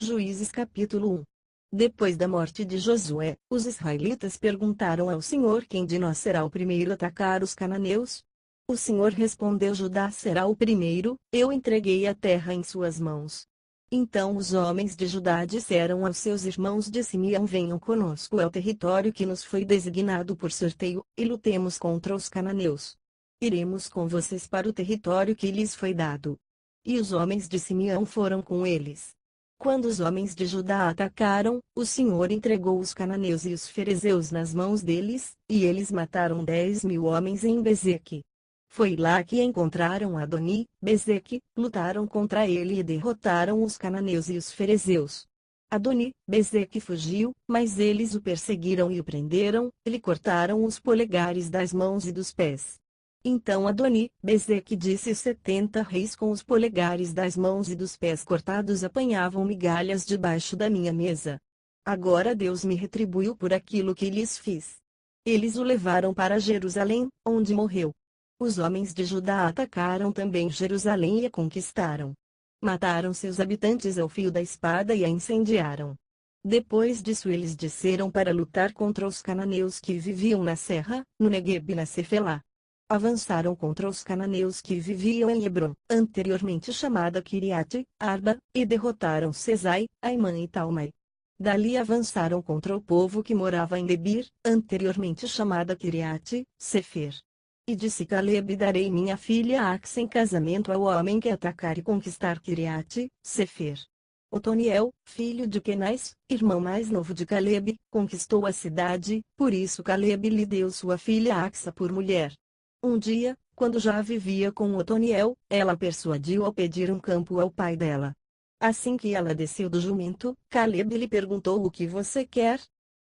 Juízes capítulo 1. Depois da morte de Josué, os israelitas perguntaram ao Senhor: quem de nós será o primeiro a atacar os cananeus? O Senhor respondeu: Judá será o primeiro, eu entreguei a terra em suas mãos. Então os homens de Judá disseram aos seus irmãos de Simeão: venham conosco ao território que nos foi designado por sorteio, e lutemos contra os cananeus. Iremos com vocês para o território que lhes foi dado. E os homens de Simeão foram com eles. Quando os homens de Judá atacaram, o Senhor entregou os cananeus e os ferezeus nas mãos deles, e eles mataram 10.000 homens em Bezeque. Foi lá que encontraram Adoni, Bezeque, lutaram contra ele e derrotaram os cananeus e os ferezeus. Adoni, Bezeque fugiu, mas eles o perseguiram e o prenderam, lhe cortaram os polegares das mãos e dos pés. Então Adoni, Bezeque disse: 70 reis com os polegares das mãos e dos pés cortados apanhavam migalhas debaixo da minha mesa. Agora Deus me retribuiu por aquilo que lhes fiz. Eles o levaram para Jerusalém, onde morreu. Os homens de Judá atacaram também Jerusalém e a conquistaram. Mataram seus habitantes ao fio da espada e a incendiaram. Depois disso eles desceram para lutar contra os cananeus que viviam na serra, no Negueb e na Cefelá. Avançaram contra os cananeus que viviam em Hebron, anteriormente chamada Kiriate Arba, e derrotaram Sesai, Aimã e Talmai. Dali avançaram contra o povo que morava em Debir, anteriormente chamada Kiriate Sefer. E disse Caleb: darei minha filha Axa em casamento ao homem que atacar e conquistar Kiriate Sefer. Otoniel, filho de Kenaz, irmão mais novo de Caleb, conquistou a cidade, por isso Caleb lhe deu sua filha Axa por mulher. Um dia, quando já vivia com Otoniel, ela persuadiu a pedir um campo ao pai dela. Assim que ela desceu do jumento, Caleb lhe perguntou: o que você quer?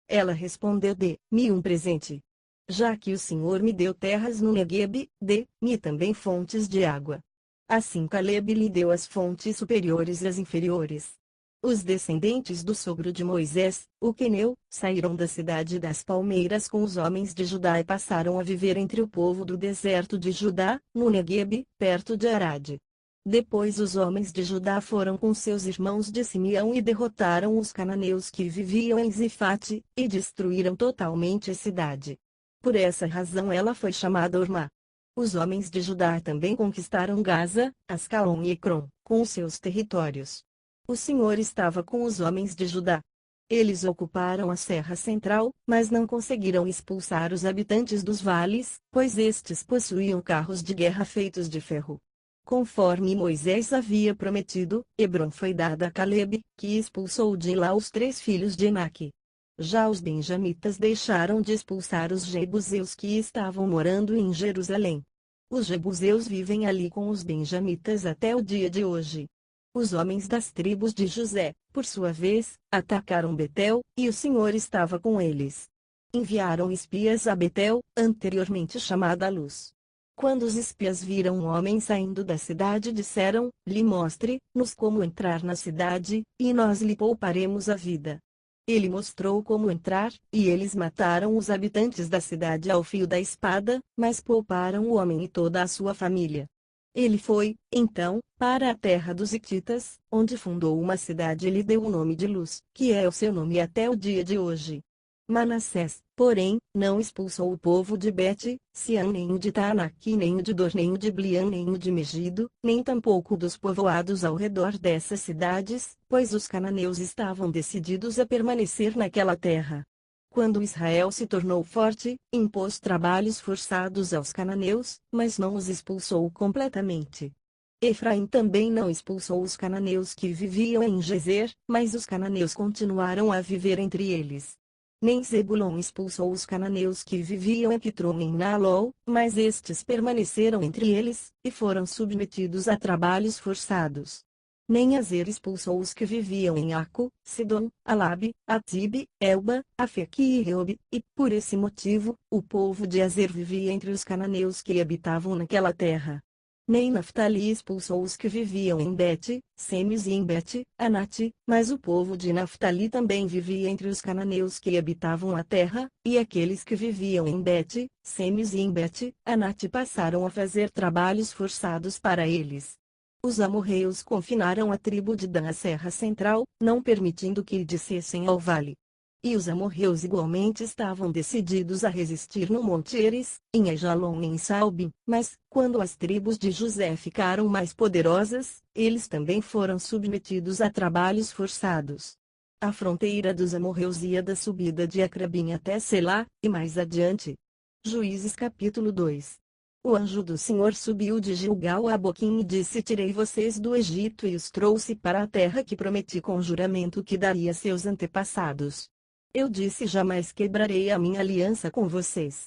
Ela respondeu: dê-me um presente. Já que o Senhor me deu terras no Negueb, dê-me também fontes de água. Assim Caleb lhe deu as fontes superiores e as inferiores. Os descendentes do sogro de Moisés, o queneu, saíram da cidade das palmeiras com os homens de Judá e passaram a viver entre o povo do deserto de Judá, no Negueb, perto de Arade. Depois os homens de Judá foram com seus irmãos de Simeão e derrotaram os cananeus que viviam em Zifate, e destruíram totalmente a cidade. Por essa razão ela foi chamada Ormá. Os homens de Judá também conquistaram Gaza, Ascalon e Ecrom, com os seus territórios. O Senhor estava com os homens de Judá. Eles ocuparam a Serra Central, mas não conseguiram expulsar os habitantes dos vales, pois estes possuíam carros de guerra feitos de ferro. Conforme Moisés havia prometido, Hebron foi dada a Caleb, que expulsou de lá os 3 filhos de Enaque. Já os benjamitas deixaram de expulsar os jebuseus que estavam morando em Jerusalém. Os jebuseus vivem ali com os benjamitas até o dia de hoje. Os homens das tribos de José, por sua vez, atacaram Betel, e o Senhor estava com eles. Enviaram espias a Betel, anteriormente chamada Luz. Quando os espias viram um homem saindo da cidade, disseram: lhe mostre-nos como entrar na cidade, e nós lhe pouparemos a vida. Ele mostrou como entrar, e eles mataram os habitantes da cidade ao fio da espada, mas pouparam o homem e toda a sua família. Ele foi, então, para a terra dos Hititas, onde fundou uma cidade e lhe deu o nome de Luz, que é o seu nome até o dia de hoje. Manassés, porém, não expulsou o povo de Bet-Sean, nem o de Taanaqui, nem o de Dor, nem o de Blian, nem o de Megido, nem tampouco dos povoados ao redor dessas cidades, pois os cananeus estavam decididos a permanecer naquela terra. Quando Israel se tornou forte, impôs trabalhos forçados aos cananeus, mas não os expulsou completamente. Efraim também não expulsou os cananeus que viviam em Gezer, mas os cananeus continuaram a viver entre eles. Nem Zebulon expulsou os cananeus que viviam em Quitron e em Naalol, mas estes permaneceram entre eles, e foram submetidos a trabalhos forçados. Nem Azer expulsou os que viviam em Aco, Sidom, Alabe, Atibe, Elba, Afeque e Reobe, e, por esse motivo, o povo de Azer vivia entre os cananeus que habitavam naquela terra. Nem Naftali expulsou os que viviam em Bet-Semes e em Bet-Anate, mas o povo de Naftali também vivia entre os cananeus que habitavam a terra, e aqueles que viviam em Bet-Semes e em Bet-Anate passaram a fazer trabalhos forçados para eles. Os amorreus confinaram a tribo de Dan à serra central, não permitindo que descessem ao vale. E os amorreus igualmente estavam decididos a resistir no Monte Heres, em Ajalon e em Salbim, mas, quando as tribos de José ficaram mais poderosas, eles também foram submetidos a trabalhos forçados. A fronteira dos amorreus ia da subida de Acrabim até Selá, e mais adiante. Juízes capítulo 2. O anjo do Senhor subiu de Gilgal a Boquim e disse: Tirei vocês do Egito e os trouxe para a terra que prometi com juramento que daria a seus antepassados. Eu disse: jamais quebrarei a minha aliança com vocês.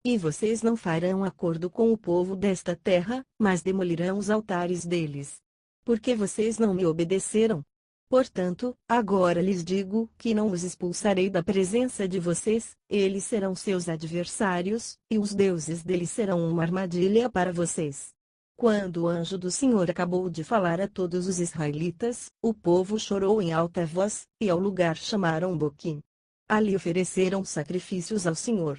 E vocês não farão acordo com o povo desta terra, mas demolirão os altares deles. Porque vocês não me obedeceram. Portanto, agora lhes digo que não os expulsarei da presença de vocês, eles serão seus adversários, e os deuses deles serão uma armadilha para vocês. Quando o anjo do Senhor acabou de falar a todos os israelitas, o povo chorou em alta voz, e ao lugar chamaram Boquim. Ali ofereceram sacrifícios ao Senhor.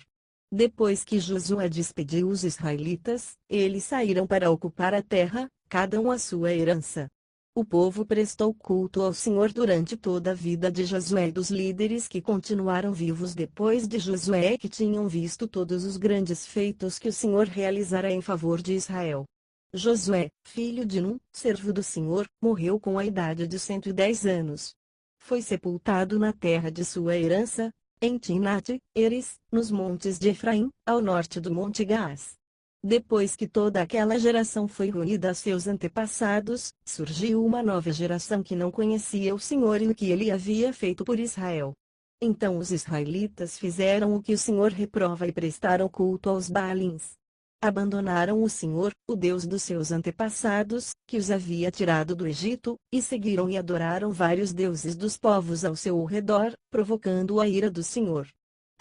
Depois que Josué despediu os israelitas, eles saíram para ocupar a terra, cada um a sua herança. O povo prestou culto ao Senhor durante toda a vida de Josué e dos líderes que continuaram vivos depois de Josué, que tinham visto todos os grandes feitos que o Senhor realizara em favor de Israel. Josué, filho de Num, servo do Senhor, morreu com a idade de 110 anos. Foi sepultado na terra de sua herança, em Timnat-Heres, nos montes de Efraim, ao norte do Monte Gaás. Depois que toda aquela geração foi ruída a seus antepassados, surgiu uma nova geração que não conhecia o Senhor e o que ele havia feito por Israel. Então os israelitas fizeram o que o Senhor reprova e prestaram culto aos Baalins. Abandonaram o Senhor, o Deus dos seus antepassados, que os havia tirado do Egito, e seguiram e adoraram vários deuses dos povos ao seu redor, provocando a ira do Senhor.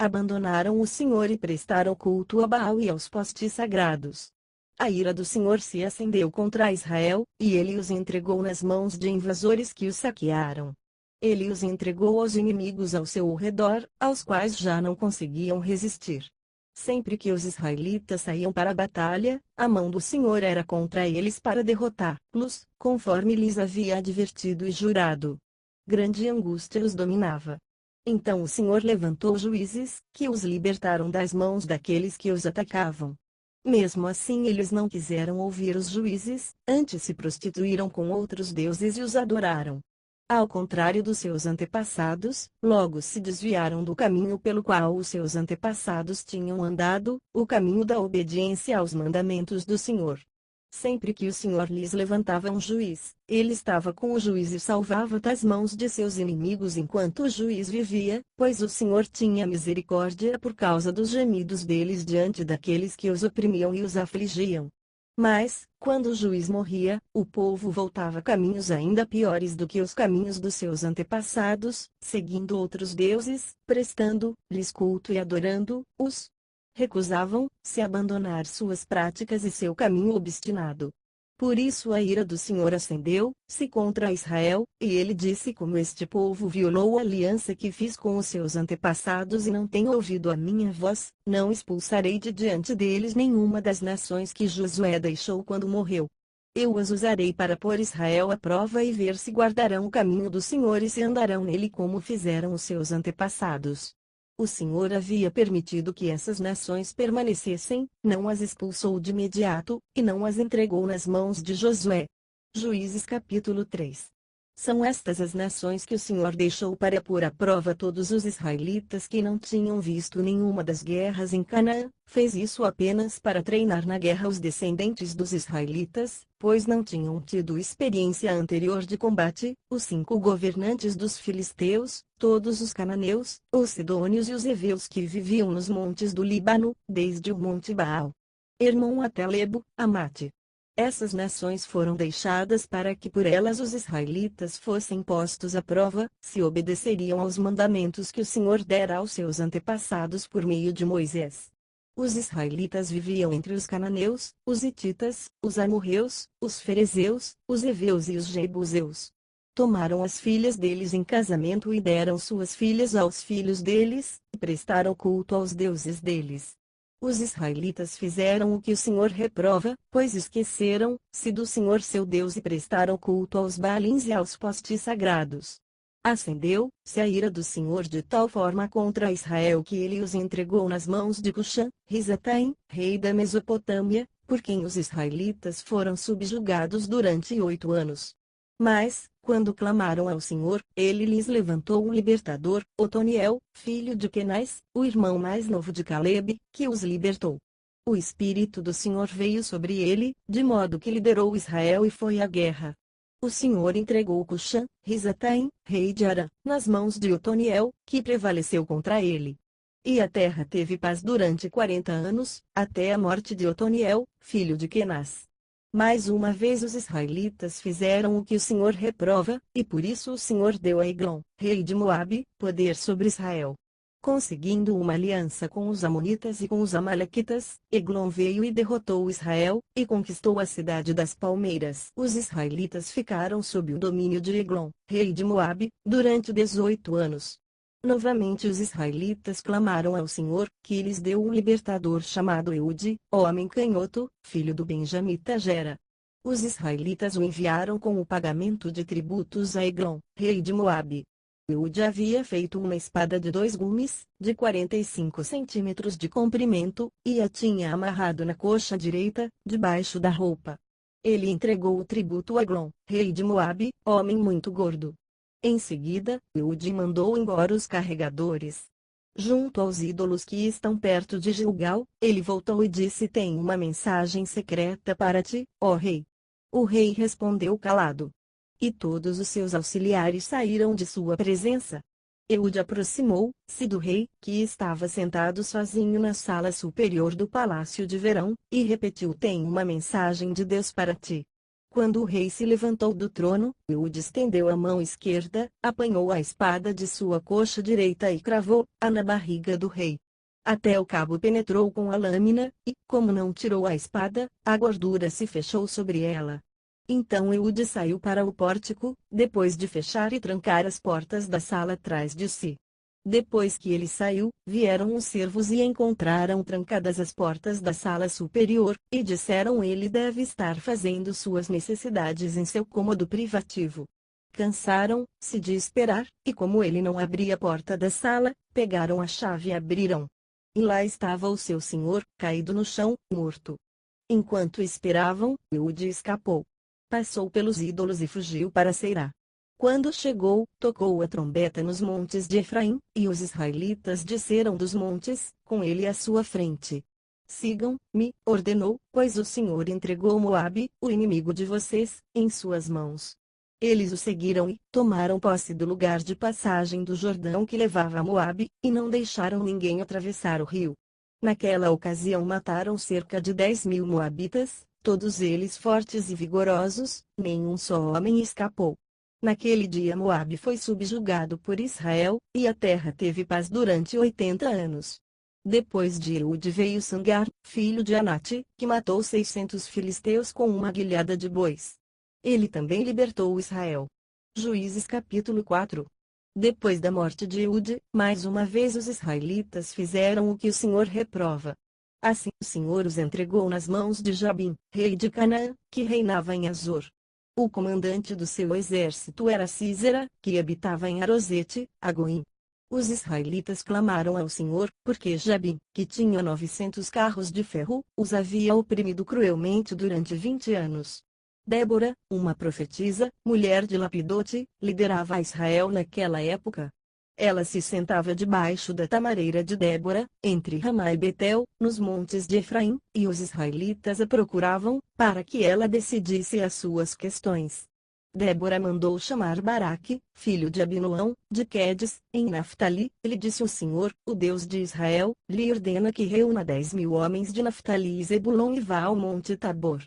Abandonaram o Senhor e prestaram culto a Baal e aos postes sagrados. A ira do Senhor se acendeu contra Israel, e ele os entregou nas mãos de invasores que os saquearam. Ele os entregou aos inimigos ao seu redor, aos quais já não conseguiam resistir. Sempre que os israelitas saíam para a batalha, a mão do Senhor era contra eles para derrotá-los, conforme lhes havia advertido e jurado. Grande angústia os dominava. Então o Senhor levantou juízes, que os libertaram das mãos daqueles que os atacavam. Mesmo assim eles não quiseram ouvir os juízes, antes se prostituíram com outros deuses e os adoraram. Ao contrário dos seus antepassados, logo se desviaram do caminho pelo qual os seus antepassados tinham andado, o caminho da obediência aos mandamentos do Senhor. Sempre que o Senhor lhes levantava um juiz, ele estava com o juiz e salvava das mãos de seus inimigos enquanto o juiz vivia, pois o Senhor tinha misericórdia por causa dos gemidos deles diante daqueles que os oprimiam e os afligiam. Mas, quando o juiz morria, o povo voltava a caminhos ainda piores do que os caminhos dos seus antepassados, seguindo outros deuses, prestando-lhes culto e adorando-os. Recusavam-se a abandonar suas práticas e seu caminho obstinado. Por isso a ira do Senhor acendeu-se contra Israel, e ele disse: como este povo violou a aliança que fiz com os seus antepassados e não tem ouvido a minha voz, não expulsarei de diante deles nenhuma das nações que Josué deixou quando morreu. Eu as usarei para pôr Israel à prova e ver se guardarão o caminho do Senhor e se andarão nele como fizeram os seus antepassados. O Senhor havia permitido que essas nações permanecessem, não as expulsou de imediato, e não as entregou nas mãos de Josué. Juízes capítulo 3. São estas as nações que o Senhor deixou para pôr à prova todos os israelitas que não tinham visto nenhuma das guerras em Canaã, fez isso apenas para treinar na guerra os descendentes dos israelitas, pois não tinham tido experiência anterior de combate, os 5 governantes dos filisteus, todos os cananeus, os sidônios e os heveus que viviam nos montes do Líbano, desde o monte Baal Hermon até Lebo, Amate. Essas nações foram deixadas para que por elas os israelitas fossem postos à prova, se obedeceriam aos mandamentos que o Senhor dera aos seus antepassados por meio de Moisés. Os israelitas viviam entre os cananeus, os hititas, os amorreus, os ferezeus, os heveus e os jebuseus. Tomaram as filhas deles em casamento e deram suas filhas aos filhos deles, e prestaram culto aos deuses deles. Os israelitas fizeram o que o Senhor reprova, pois esqueceram-se do Senhor seu Deus e prestaram culto aos Baalins e aos postes sagrados. Acendeu-se a ira do Senhor de tal forma contra Israel que ele os entregou nas mãos de Cushan-Risataim, rei da Mesopotâmia, por quem os israelitas foram subjugados durante 8 anos. Mas, quando clamaram ao Senhor, ele lhes levantou um libertador, Otoniel, filho de Kenaz, o irmão mais novo de Calebe, que os libertou. O Espírito do Senhor veio sobre ele, de modo que liderou Israel e foi à guerra. O Senhor entregou Cushan-Risataim, rei de Arã, nas mãos de Otoniel, que prevaleceu contra ele. E a terra teve paz durante 40 anos, até a morte de Otoniel, filho de Kenaz. Mais uma vez os israelitas fizeram o que o Senhor reprova, e por isso o Senhor deu a Eglon, rei de Moabe, poder sobre Israel. Conseguindo uma aliança com os amonitas e com os amalequitas, Eglon veio e derrotou Israel, e conquistou a cidade das palmeiras. Os israelitas ficaram sob o domínio de Eglon, rei de Moabe, durante 18 anos. Novamente os israelitas clamaram ao Senhor, que lhes deu um libertador chamado Eude, homem canhoto, filho do benjamita Gera. Os israelitas o enviaram com o pagamento de tributos a Eglon, rei de Moabe. Eude havia feito uma espada de 2 gumes, de 45 centímetros de comprimento, e a tinha amarrado na coxa direita, debaixo da roupa. Ele entregou o tributo a Eglon, rei de Moabe, homem muito gordo. Em seguida, Eude mandou embora os carregadores. Junto aos ídolos que estão perto de Gilgal, ele voltou e disse: Tenho uma mensagem secreta para ti, ó rei. O rei respondeu calado. E todos os seus auxiliares saíram de sua presença. Eude aproximou-se do rei, que estava sentado sozinho na sala superior do palácio de verão, e repetiu: Tenho uma mensagem de Deus para ti. Quando o rei se levantou do trono, Eude estendeu a mão esquerda, apanhou a espada de sua coxa direita e cravou-a na barriga do rei. Até o cabo penetrou com a lâmina, e, como não tirou a espada, a gordura se fechou sobre ela. Então Eude saiu para o pórtico, depois de fechar e trancar as portas da sala atrás de si. Depois que ele saiu, vieram os servos e encontraram trancadas as portas da sala superior, e disseram: Ele deve estar fazendo suas necessidades em seu cômodo privativo. Cansaram-se de esperar, e como ele não abria a porta da sala, pegaram a chave e abriram. E lá estava o seu senhor, caído no chão, morto. Enquanto esperavam, Eude escapou. Passou pelos ídolos e fugiu para Seirá. Quando chegou, tocou a trombeta nos montes de Efraim, e os israelitas desceram dos montes, com ele à sua frente. Sigam-me, ordenou, pois o Senhor entregou Moabe, o inimigo de vocês, em suas mãos. Eles o seguiram e tomaram posse do lugar de passagem do Jordão que levava a Moabe, e não deixaram ninguém atravessar o rio. Naquela ocasião mataram cerca de 10.000 moabitas, todos eles fortes e vigorosos, nenhum só homem escapou. Naquele dia Moabe foi subjugado por Israel, e a terra teve paz durante 80 anos. Depois de Eude veio Sangar, filho de Anate, que matou 600 filisteus com uma guilhada de bois. Ele também libertou Israel. Juízes capítulo 4. Depois da morte de Eude, mais uma vez os israelitas fizeram o que o Senhor reprova. Assim o Senhor os entregou nas mãos de Jabim, rei de Canaã, que reinava em Azor. O comandante do seu exército era Sísera, que habitava em Arosete, Agoim. Os israelitas clamaram ao Senhor, porque Jabim, que tinha 900 carros de ferro, os havia oprimido cruelmente durante 20 anos. Débora, uma profetisa, mulher de Lapidote, liderava Israel naquela época. Ela se sentava debaixo da tamareira de Débora, entre Ramá e Betel, nos montes de Efraim, e os israelitas a procuravam, para que ela decidisse as suas questões. Débora mandou chamar Baraque, filho de Abinoão, de Quedes, em Naftali. Ele disse: O Senhor, o Deus de Israel, lhe ordena que reúna 10.000 homens de Naftali e Zebulon e vá ao monte Tabor.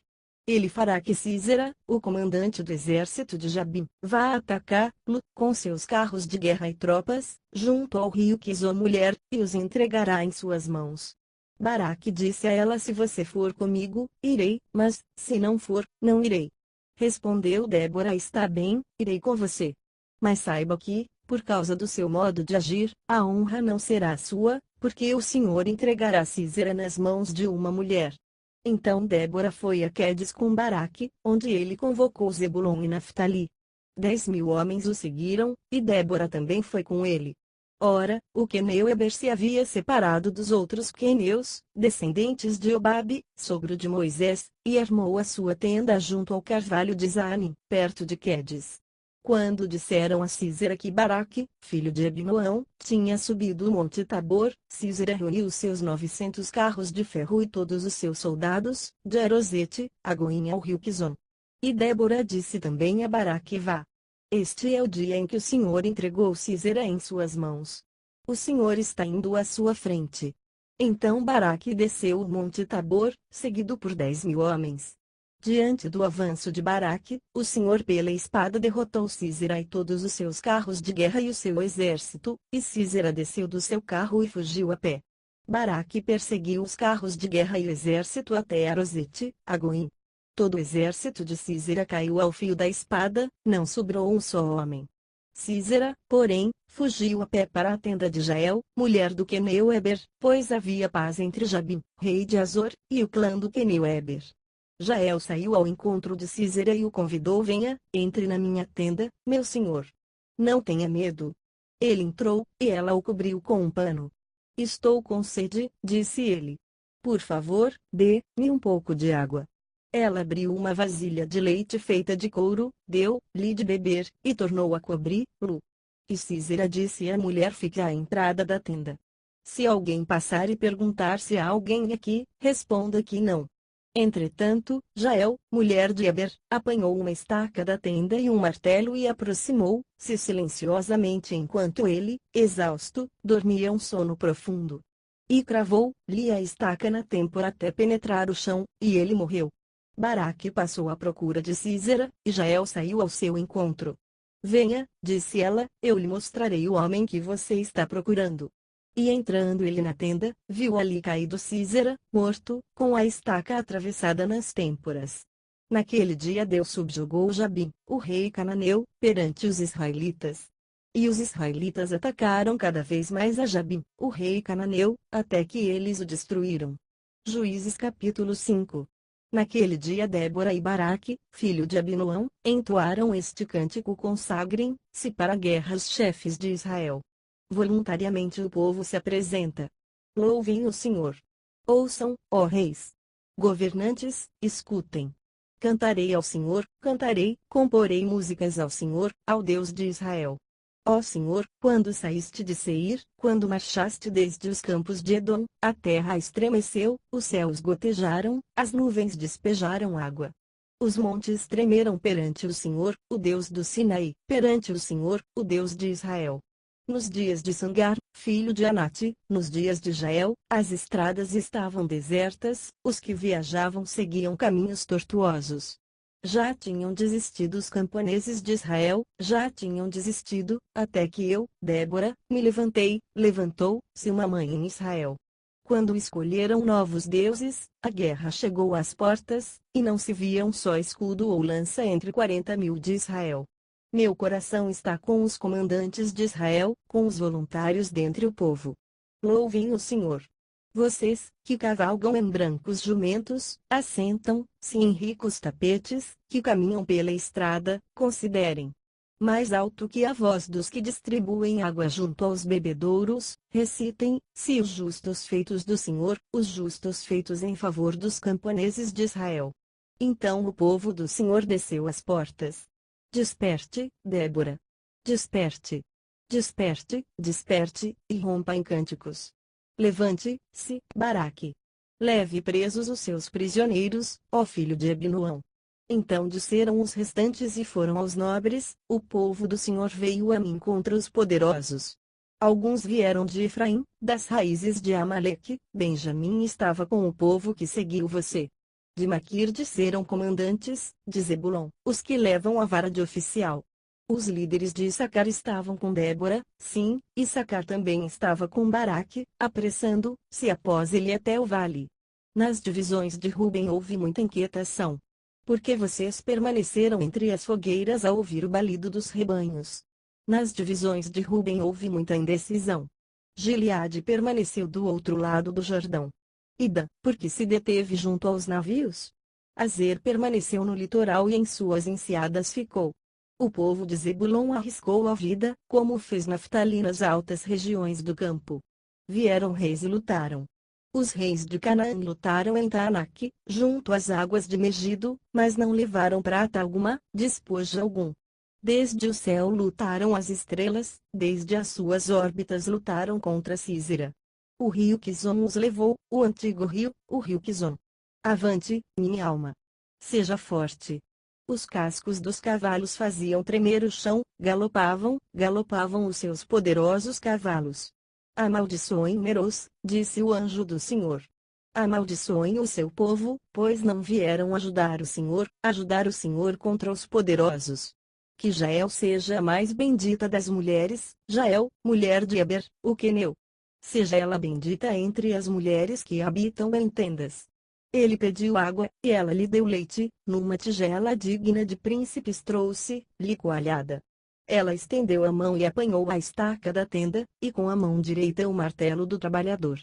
Ele fará que Sísera, o comandante do exército de Jabim, vá atacá-lo, com seus carros de guerra e tropas, junto ao rio Quizon mulher, e os entregará em suas mãos. Baraque disse a ela: Se você for comigo, irei, mas, se não for, não irei. Respondeu Débora: Está bem, irei com você. Mas saiba que, por causa do seu modo de agir, a honra não será sua, porque o Senhor entregará Sísera nas mãos de uma mulher. Então Débora foi a Quedes com Baraque, onde ele convocou Zebulon e Naftali. 10.000 homens o seguiram, e Débora também foi com ele. Ora, o queneu Eber se havia separado dos outros queneus, descendentes de Obabe, sogro de Moisés, e armou a sua tenda junto ao carvalho de Zaanim, perto de Quedes. Quando disseram a Sísera que Baraque, filho de Abinoão, tinha subido o monte Tabor, Sísera reuniu seus 900 carros de ferro e todos os seus soldados, de Arosete, a Goim ao rio Quizon. E Débora disse também a Baraque: vá. Este é o dia em que o Senhor entregou Sísera em suas mãos. O Senhor está indo à sua frente. Então Baraque desceu o monte Tabor, seguido por 10.000 homens. Diante do avanço de Baraque, o Senhor pela espada derrotou Sísera e todos os seus carros de guerra e o seu exército, e Sísera desceu do seu carro e fugiu a pé. Baraque perseguiu os carros de guerra e o exército até Arosete, a Goim. Todo o exército de Sísera caiu ao fio da espada, não sobrou um só homem. Sísera, porém, fugiu a pé para a tenda de Jael, mulher do queneu Eber, pois havia paz entre Jabim, rei de Azor, e o clã do queneu Eber. Jael saiu ao encontro de Sísera e o convidou: venha, entre na minha tenda, meu senhor. Não tenha medo. Ele entrou, e ela o cobriu com um pano. Estou com sede, disse ele. Por favor, dê-me um pouco de água. Ela abriu uma vasilha de leite feita de couro, deu-lhe de beber, e tornou a cobri-lo. E Sísera disse à mulher: fique à entrada da tenda. Se alguém passar e perguntar se há alguém aqui, responda que não. Entretanto, Jael, mulher de Eber, apanhou uma estaca da tenda e um martelo e aproximou-se silenciosamente enquanto ele, exausto, dormia um sono profundo. E cravou-lhe a estaca na têmpora até penetrar o chão, e ele morreu. Baraque passou à procura de Sísera, e Jael saiu ao seu encontro. Venha, disse ela, eu lhe mostrarei o homem que você está procurando. E entrando ele na tenda, viu ali caído Sísera, morto, com a estaca atravessada nas têmporas. Naquele dia Deus subjugou Jabim, o rei cananeu, perante os israelitas. E os israelitas atacaram cada vez mais a Jabim, o rei cananeu, até que eles o destruíram. Juízes capítulo 5. Naquele dia Débora e Baraque, filho de Abinoão, entoaram este cântico: consagrem-se para a guerra os chefes de Israel. Voluntariamente o povo se apresenta. Louvem o Senhor. Ouçam, ó reis. Governantes, escutem. Cantarei ao Senhor, cantarei, comporei músicas ao Senhor, ao Deus de Israel. Ó Senhor, quando saíste de Seir, quando marchaste desde os campos de Edom, a terra estremeceu, os céus gotejaram, as nuvens despejaram água. Os montes tremeram perante o Senhor, o Deus do Sinaí, perante o Senhor, o Deus de Israel. Nos dias de Sangar, filho de Anate, nos dias de Jael, as estradas estavam desertas, os que viajavam seguiam caminhos tortuosos. Já tinham desistido os camponeses de Israel, já tinham desistido, até que eu, Débora, me levantei, levantou-se uma mãe em Israel. Quando escolheram novos deuses, a guerra chegou às portas, e não se via um só escudo ou lança entre 40.000 de Israel. Meu coração está com os comandantes de Israel, com os voluntários dentre o povo. Louvem o Senhor. Vocês, que cavalgam em brancos jumentos, assentam-se em ricos tapetes, que caminham pela estrada, considerem. Mais alto que a voz dos que distribuem água junto aos bebedouros, recitem-se os justos feitos do Senhor, os justos feitos em favor dos camponeses de Israel. Então o povo do Senhor desceu às portas. Desperte, Débora. Desperte. Desperte, desperte, e rompa em cânticos. Levante-se, Baraque. Leve presos os seus prisioneiros, ó filho de Abinoão. Então disseram os restantes e foram aos nobres: o povo do Senhor veio a mim contra os poderosos. Alguns vieram de Efraim, das raízes de Amaleque, Benjamim estava com o povo que seguiu você. De Maquir disseram comandantes, de Zebulon, os que levam a vara de oficial. Os líderes de Issacar estavam com Débora, sim, Issacar também estava com Baraque, apressando-se após ele até o vale. Nas divisões de Ruben houve muita inquietação. Porque vocês permaneceram entre as fogueiras a ouvir o balido dos rebanhos. Nas divisões de Ruben houve muita indecisão. Gileade permaneceu do outro lado do Jordão. Ida, porque se deteve junto aos navios. Azer permaneceu no litoral e em suas enseadas ficou. O povo de Zebulon arriscou a vida, como fez Naftali nas altas regiões do campo. Vieram reis e lutaram. Os reis de Canaã lutaram em Taanaque, junto às águas de Megido, mas não levaram prata alguma, despojo algum. Desde o céu lutaram as estrelas, desde as suas órbitas lutaram contra Císera. O rio Quizon os levou, o antigo rio, o rio Quizon. Avante, minha alma. Seja forte. Os cascos dos cavalos faziam tremer o chão, galopavam, galopavam os seus poderosos cavalos. Amaldiçoem Meroz, disse o anjo do Senhor. Amaldiçoem o seu povo, pois não vieram ajudar o Senhor contra os poderosos. Que Jael seja a mais bendita das mulheres, Jael, mulher de Eber, o queneu. Seja ela bendita entre as mulheres que habitam em tendas. Ele pediu água, e ela lhe deu leite, numa tigela digna de príncipes trouxe-lhe coalhada. Ela estendeu a mão e apanhou a estaca da tenda, e com a mão direita o martelo do trabalhador.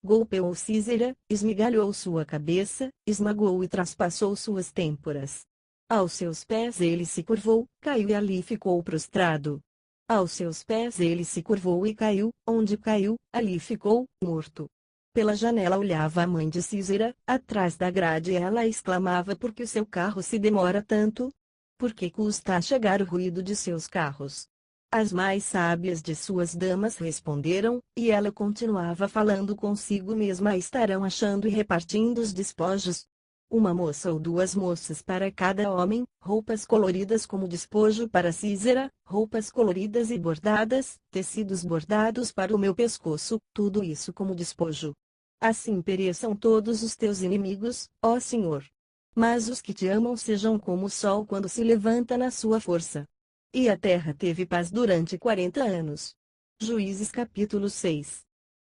Golpeou Císera, esmigalhou sua cabeça, esmagou e traspassou suas têmporas. Aos seus pés ele se curvou, caiu e ali ficou prostrado. Aos seus pés ele se curvou e caiu, onde caiu, ali ficou, morto. Pela janela olhava a mãe de Císera, atrás da grade ela exclamava: por que o seu carro se demora tanto? Por que custa a chegar o ruído de seus carros? As mais sábias de suas damas responderam, e ela continuava falando consigo mesma: estarão achando e repartindo os despojos. Uma moça ou duas moças para cada homem, roupas coloridas como despojo para Císera, roupas coloridas e bordadas, tecidos bordados para o meu pescoço, tudo isso como despojo. Assim pereçam todos os teus inimigos, ó Senhor. Mas os que te amam sejam como o sol quando se levanta na sua força. E a terra teve paz durante 40 anos. Juízes capítulo 6.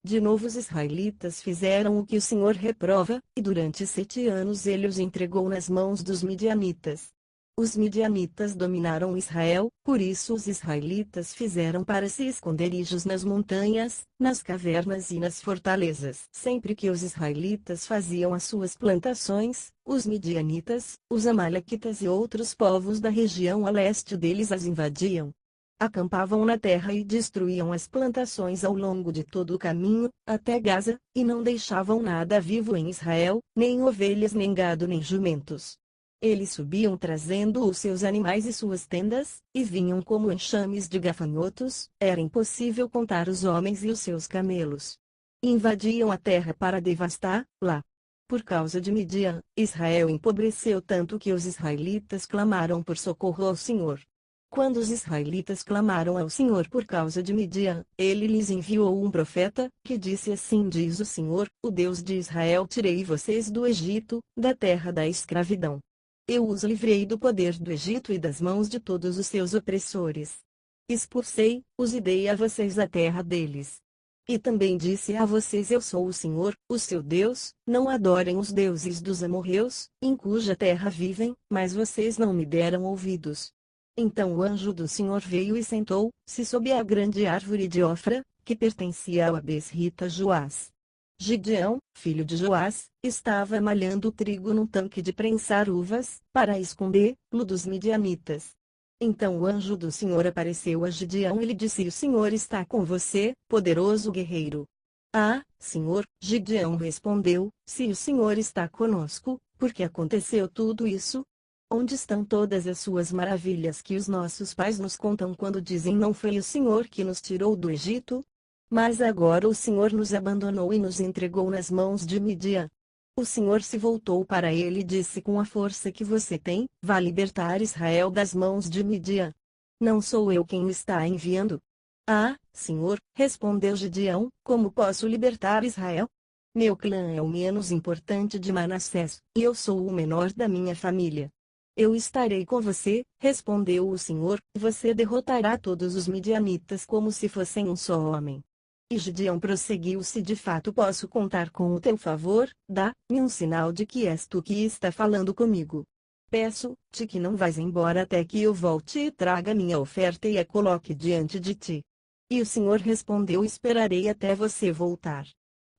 De novo os israelitas fizeram o que o Senhor reprova, e durante 7 anos ele os entregou nas mãos dos midianitas. Os midianitas dominaram Israel, por isso os israelitas fizeram para si esconderijos nas montanhas, nas cavernas e nas fortalezas. Sempre que os israelitas faziam as suas plantações, os midianitas, os amalequitas e outros povos da região a leste deles as invadiam. Acampavam na terra e destruíam as plantações ao longo de todo o caminho, até Gaza, e não deixavam nada vivo em Israel, nem ovelhas nem gado nem jumentos. Eles subiam trazendo os seus animais e suas tendas, e vinham como enxames de gafanhotos, era impossível contar os homens e os seus camelos. Invadiam a terra para devastá-la. Por causa de Midian, Israel empobreceu tanto que os israelitas clamaram por socorro ao Senhor. Quando os israelitas clamaram ao Senhor por causa de Midian, ele lhes enviou um profeta, que disse: assim diz o Senhor, o Deus de Israel: tirei vocês do Egito, da terra da escravidão. Eu os livrei do poder do Egito e das mãos de todos os seus opressores. Expulsei-os e dei a vocês a terra deles. E também disse a vocês: eu sou o Senhor, o seu Deus, não adorem os deuses dos amorreus, em cuja terra vivem, mas vocês não me deram ouvidos. Então o anjo do Senhor veio e sentou-se sob a grande árvore de Ofra, que pertencia ao Abesrita Joás. Gideão, filho de Joás, estava malhando trigo num tanque de prensar uvas, para esconder-lo dos midianitas. Então o anjo do Senhor apareceu a Gideão e lhe disse: o Senhor está com você, poderoso guerreiro. Ah, Senhor, Gideão respondeu: se o Senhor está conosco, por que aconteceu tudo isso? Onde estão todas as suas maravilhas que os nossos pais nos contam quando dizem: não foi o Senhor que nos tirou do Egito? Mas agora o Senhor nos abandonou e nos entregou nas mãos de Midian. O Senhor se voltou para ele e disse: com a força que você tem, vá libertar Israel das mãos de Midian. Não sou eu quem o está enviando? Ah, Senhor, respondeu Gideão, como posso libertar Israel? Meu clã é o menos importante de Manassés, e eu sou o menor da minha família. Eu estarei com você, respondeu o Senhor, você derrotará todos os midianitas como se fossem um só homem. E Gideão prosseguiu: se de fato posso contar com o teu favor, dá-me um sinal de que és tu que está falando comigo. Peço-te que não vás embora até que eu volte e traga minha oferta e a coloque diante de ti. E o Senhor respondeu: esperarei até você voltar.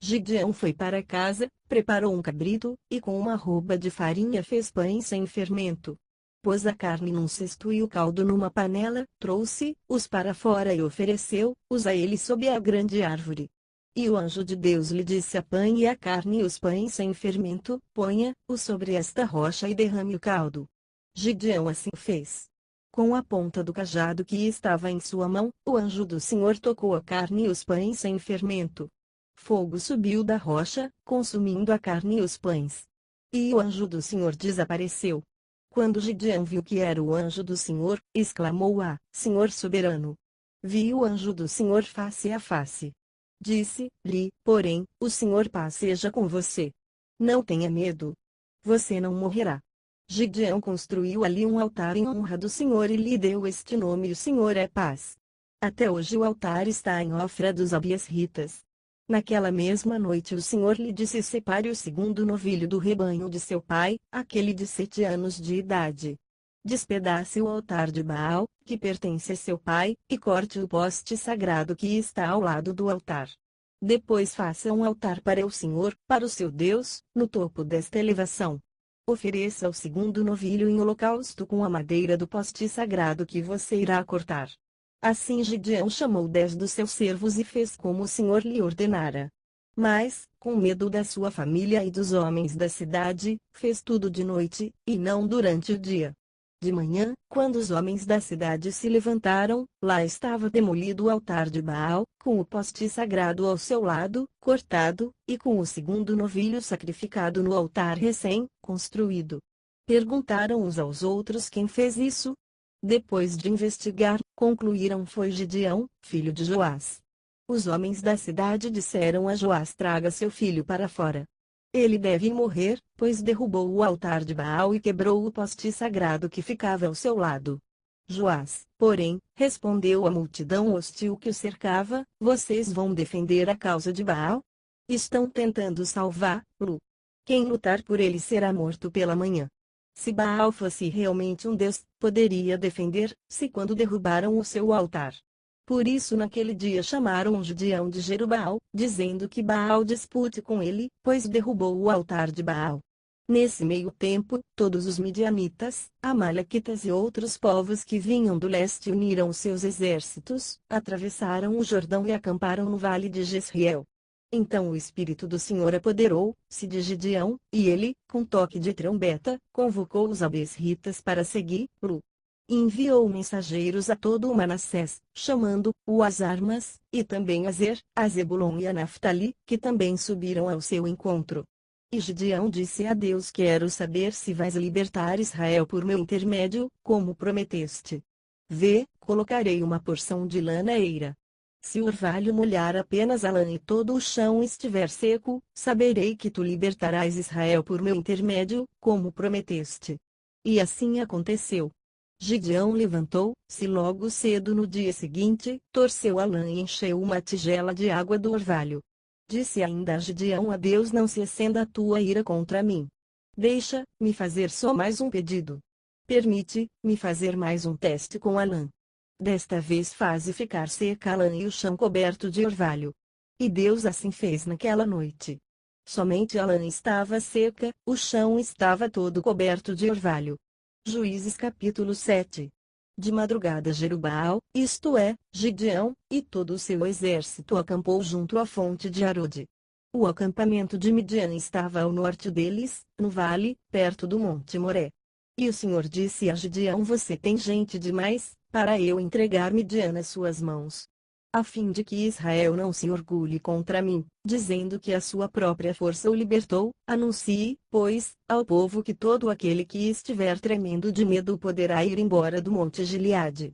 Gideão foi para casa, preparou um cabrito, e com uma arroba de farinha fez pães sem fermento. Pôs a carne num cesto e o caldo numa panela, trouxe-os para fora e ofereceu-os a ele sob a grande árvore. E o anjo de Deus lhe disse: apanhe a carne e os pães sem fermento, ponha-os sobre esta rocha e derrame o caldo. Gideão assim fez. Com a ponta do cajado que estava em sua mão, o anjo do Senhor tocou a carne e os pães sem fermento. Fogo subiu da rocha, consumindo a carne e os pães. E o anjo do Senhor desapareceu. Quando Gideão viu que era o anjo do Senhor, exclamou: Ah, Senhor soberano! Vi o anjo do Senhor face a face. Disse-lhe, porém, o Senhor paz seja com você. Não tenha medo. Você não morrerá. Gideão construiu ali um altar em honra do Senhor e lhe deu este nome: o Senhor é paz. Até hoje o altar está em Ofra dos Abiesritas. Naquela mesma noite o Senhor lhe disse: separe o segundo novilho do rebanho de seu pai, aquele de 7 anos de idade. Despedace o altar de Baal, que pertence a seu pai, e corte o poste sagrado que está ao lado do altar. Depois faça um altar para o Senhor, para o seu Deus, no topo desta elevação. Ofereça o segundo novilho em holocausto com a madeira do poste sagrado que você irá cortar. Assim Gideão chamou 10 dos seus servos e fez como o Senhor lhe ordenara. Mas, com medo da sua família e dos homens da cidade, fez tudo de noite, e não durante o dia. De manhã, quando os homens da cidade se levantaram, lá estava demolido o altar de Baal, com o poste sagrado ao seu lado, cortado, e com o segundo novilho sacrificado no altar recém-construído. Perguntaram uns aos outros quem fez isso. Depois de investigar, concluíram: foi Gideão, filho de Joás. Os homens da cidade disseram a Joás: traga seu filho para fora. Ele deve morrer, pois derrubou o altar de Baal e quebrou o poste sagrado que ficava ao seu lado. Joás, porém, respondeu à multidão hostil que o cercava: vocês vão defender a causa de Baal? Estão tentando salvá-lo. Quem lutar por ele será morto pela manhã. Se Baal fosse realmente um deus, poderia defender-se quando derrubaram o seu altar. Por isso naquele dia chamaram Gideão de Jerubbaal, dizendo que Baal dispute com ele, pois derrubou o altar de Baal. Nesse meio tempo, todos os midianitas, amalequitas e outros povos que vinham do leste uniram seus exércitos, atravessaram o Jordão e acamparam no vale de Jezreel. Então o Espírito do Senhor apoderou-se de Gideão, e ele, com toque de trombeta, convocou os abiesritas para segui-lo. Enviou mensageiros a todo o Manassés, chamando-o às armas, e também a Zer, a Zebulon e a Naftali, que também subiram ao seu encontro. E Gideão disse a Deus: quero saber se vais libertar Israel por meu intermédio, como prometeste. Vê, colocarei uma porção de lã na eira. Se o orvalho molhar apenas a lã e todo o chão estiver seco, saberei que tu libertarás Israel por meu intermédio, como prometeste. E assim aconteceu. Gideão levantou-se logo cedo no dia seguinte, torceu a lã e encheu uma tigela de água do orvalho. Disse ainda a Gideão: a Deus não se acenda a tua ira contra mim. Deixa-me fazer só mais um pedido. Permite-me fazer mais um teste com a lã. Desta vez faze ficar seca a lã e o chão coberto de orvalho. E Deus assim fez naquela noite. Somente a lã estava seca, o chão estava todo coberto de orvalho. Juízes capítulo 7. De madrugada Jerubbaal, isto é, Gideão, e todo o seu exército acampou junto à fonte de Arode. O acampamento de Midian estava ao norte deles, no vale, perto do monte Moré. E o Senhor disse a Gideão: você tem gente demais, para eu entregar Midian nas suas mãos. A fim de que Israel não se orgulhe contra mim, dizendo que a sua própria força o libertou, anuncie, pois, ao povo que todo aquele que estiver tremendo de medo poderá ir embora do monte Gileade.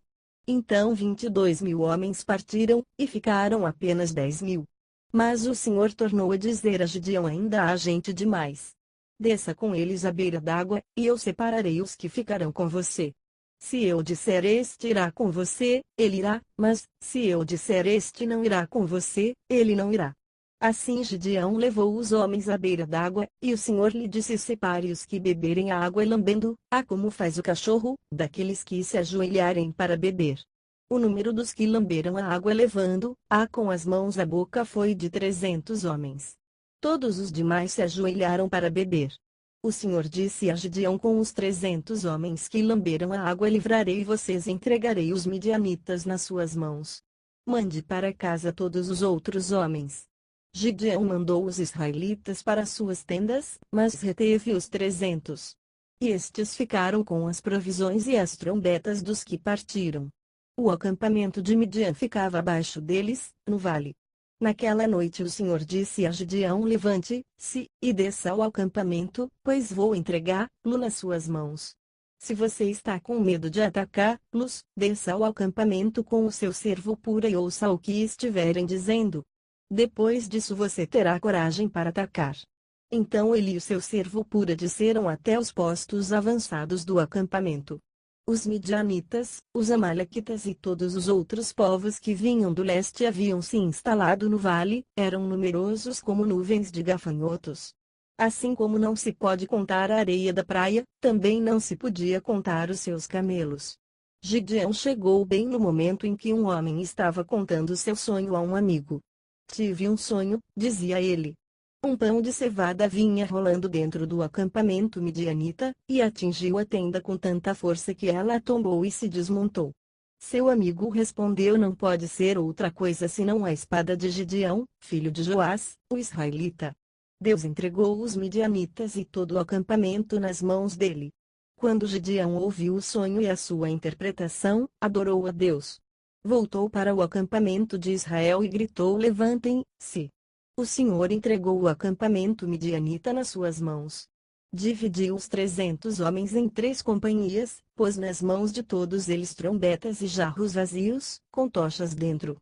Então 22.000 homens partiram, e ficaram apenas 10.000. Mas o Senhor tornou a dizer a Gideão: ainda há gente demais. Desça com eles à beira d'água, e eu separarei os que ficarão com você. Se eu disser este irá com você, ele irá, mas, se eu disser este não irá com você, ele não irá. Assim Gideão levou os homens à beira d'água, e o Senhor lhe disse: separe os que beberem a água lambendo, como faz o cachorro, daqueles que se ajoelharem para beber. O número dos que lamberam a água levando-a com as mãos à boca foi de 300 homens. Todos os demais se ajoelharam para beber. O Senhor disse a Gideão: com os 300 homens que lamberam a água livrarei vocês e entregarei os midianitas nas suas mãos. Mande para casa todos os outros homens. Gideão mandou os israelitas para suas tendas, mas reteve os 300. E estes ficaram com as provisões e as trombetas dos que partiram. O acampamento de Midian ficava abaixo deles, no vale. Naquela noite o Senhor disse a Gideão: levante-se, e desça ao acampamento, pois vou entregá-lo nas suas mãos. Se você está com medo de atacá-los, desça ao acampamento com o seu servo Pura e ouça o que estiverem dizendo. Depois disso você terá coragem para atacar. Então ele e o seu servo Pura desceram até os postos avançados do acampamento. Os midianitas, os amalequitas e todos os outros povos que vinham do leste haviam se instalado no vale, eram numerosos como nuvens de gafanhotos. Assim como não se pode contar a areia da praia, também não se podia contar os seus camelos. Gideão chegou bem no momento em que um homem estava contando seu sonho a um amigo. Tive um sonho, dizia ele. Um pão de cevada vinha rolando dentro do acampamento midianita, e atingiu a tenda com tanta força que ela tombou e se desmontou. Seu amigo respondeu: não pode ser outra coisa senão a espada de Gideão, filho de Joás, o israelita. Deus entregou os midianitas e todo o acampamento nas mãos dele. Quando Gideão ouviu o sonho e a sua interpretação, adorou a Deus. Voltou para o acampamento de Israel e gritou: levantem-se! O Senhor entregou o acampamento midianita nas suas mãos. Dividiu os 300 homens em 3 companhias, pôs nas mãos de todos eles trombetas e jarros vazios, com tochas dentro.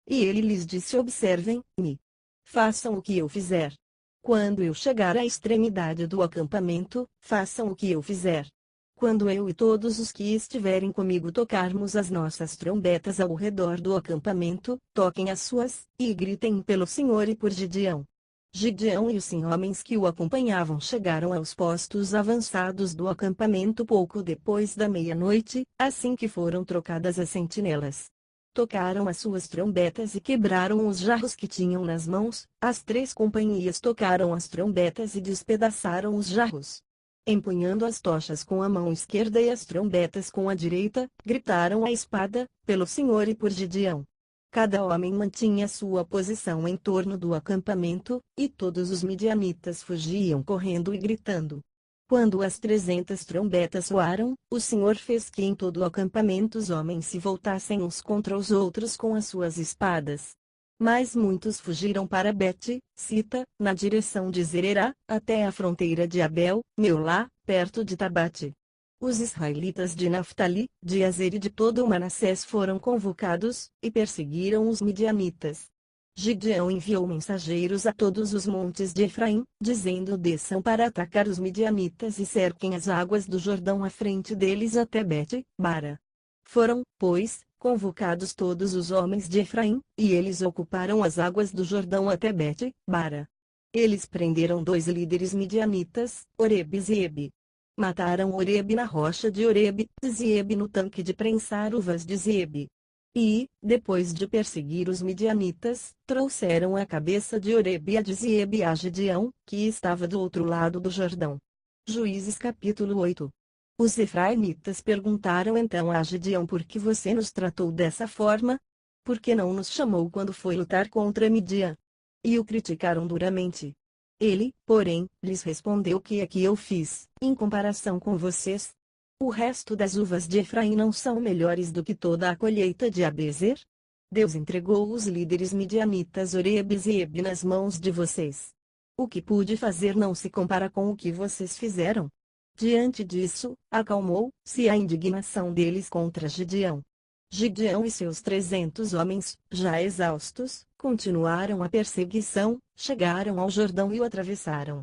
E ele lhes disse: observem-me. Façam o que eu fizer. Quando eu chegar à extremidade do acampamento, façam o que eu fizer. Quando eu e todos os que estiverem comigo tocarmos as nossas trombetas ao redor do acampamento, toquem as suas, e gritem pelo Senhor e por Gideão. Gideão e os 100 homens que o acompanhavam chegaram aos postos avançados do acampamento pouco depois da meia-noite, assim que foram trocadas as sentinelas. Tocaram as suas trombetas e quebraram os jarros que tinham nas mãos. As 3 companhias tocaram as trombetas e despedaçaram os jarros. Empunhando as tochas com a mão esquerda e as trombetas com a direita, gritaram a espada, pelo Senhor e por Gideão. Cada homem mantinha sua posição em torno do acampamento, e todos os midianitas fugiam correndo e gritando. Quando as 300 trombetas soaram, o Senhor fez que em todo o acampamento os homens se voltassem uns contra os outros com as suas espadas. Mas muitos fugiram para Bet-Sita, na direção de Zererá, até a fronteira de Abel-Meolá, perto de Tabate. Os israelitas de Naftali, de Azer e de todo o Manassés foram convocados, e perseguiram os midianitas. Gideão enviou mensageiros a todos os montes de Efraim, dizendo: desçam para atacar os midianitas e cerquem as águas do Jordão à frente deles até Bet-Bara. Foram, pois, convocados todos os homens de Efraim, e eles ocuparam as águas do Jordão até Bet-Bara. Eles prenderam 2 líderes midianitas, Oreb e Zeeb. Mataram Oreb na rocha de Oreb, e Zeeb no tanque de prensar uvas de Zeeb. E, depois de perseguir os midianitas, trouxeram a cabeça de Oreb e a de Zeeb a Gideão, que estava do outro lado do Jordão. Juízes capítulo 8. Os efraimitas perguntaram então a Gideão: por que você nos tratou dessa forma? Por que não nos chamou quando foi lutar contra Midian? E o criticaram duramente. Ele, porém, lhes respondeu: que é que eu fiz, em comparação com vocês? O resto das uvas de Efraim não são melhores do que toda a colheita de Abezer? Deus entregou os líderes midianitas Oreb e Zeeb nas mãos de vocês. O que pude fazer não se compara com o que vocês fizeram. Diante disso, acalmou-se a indignação deles contra Gideão. Gideão e seus 300 homens, já exaustos, continuaram a perseguição, chegaram ao Jordão e o atravessaram.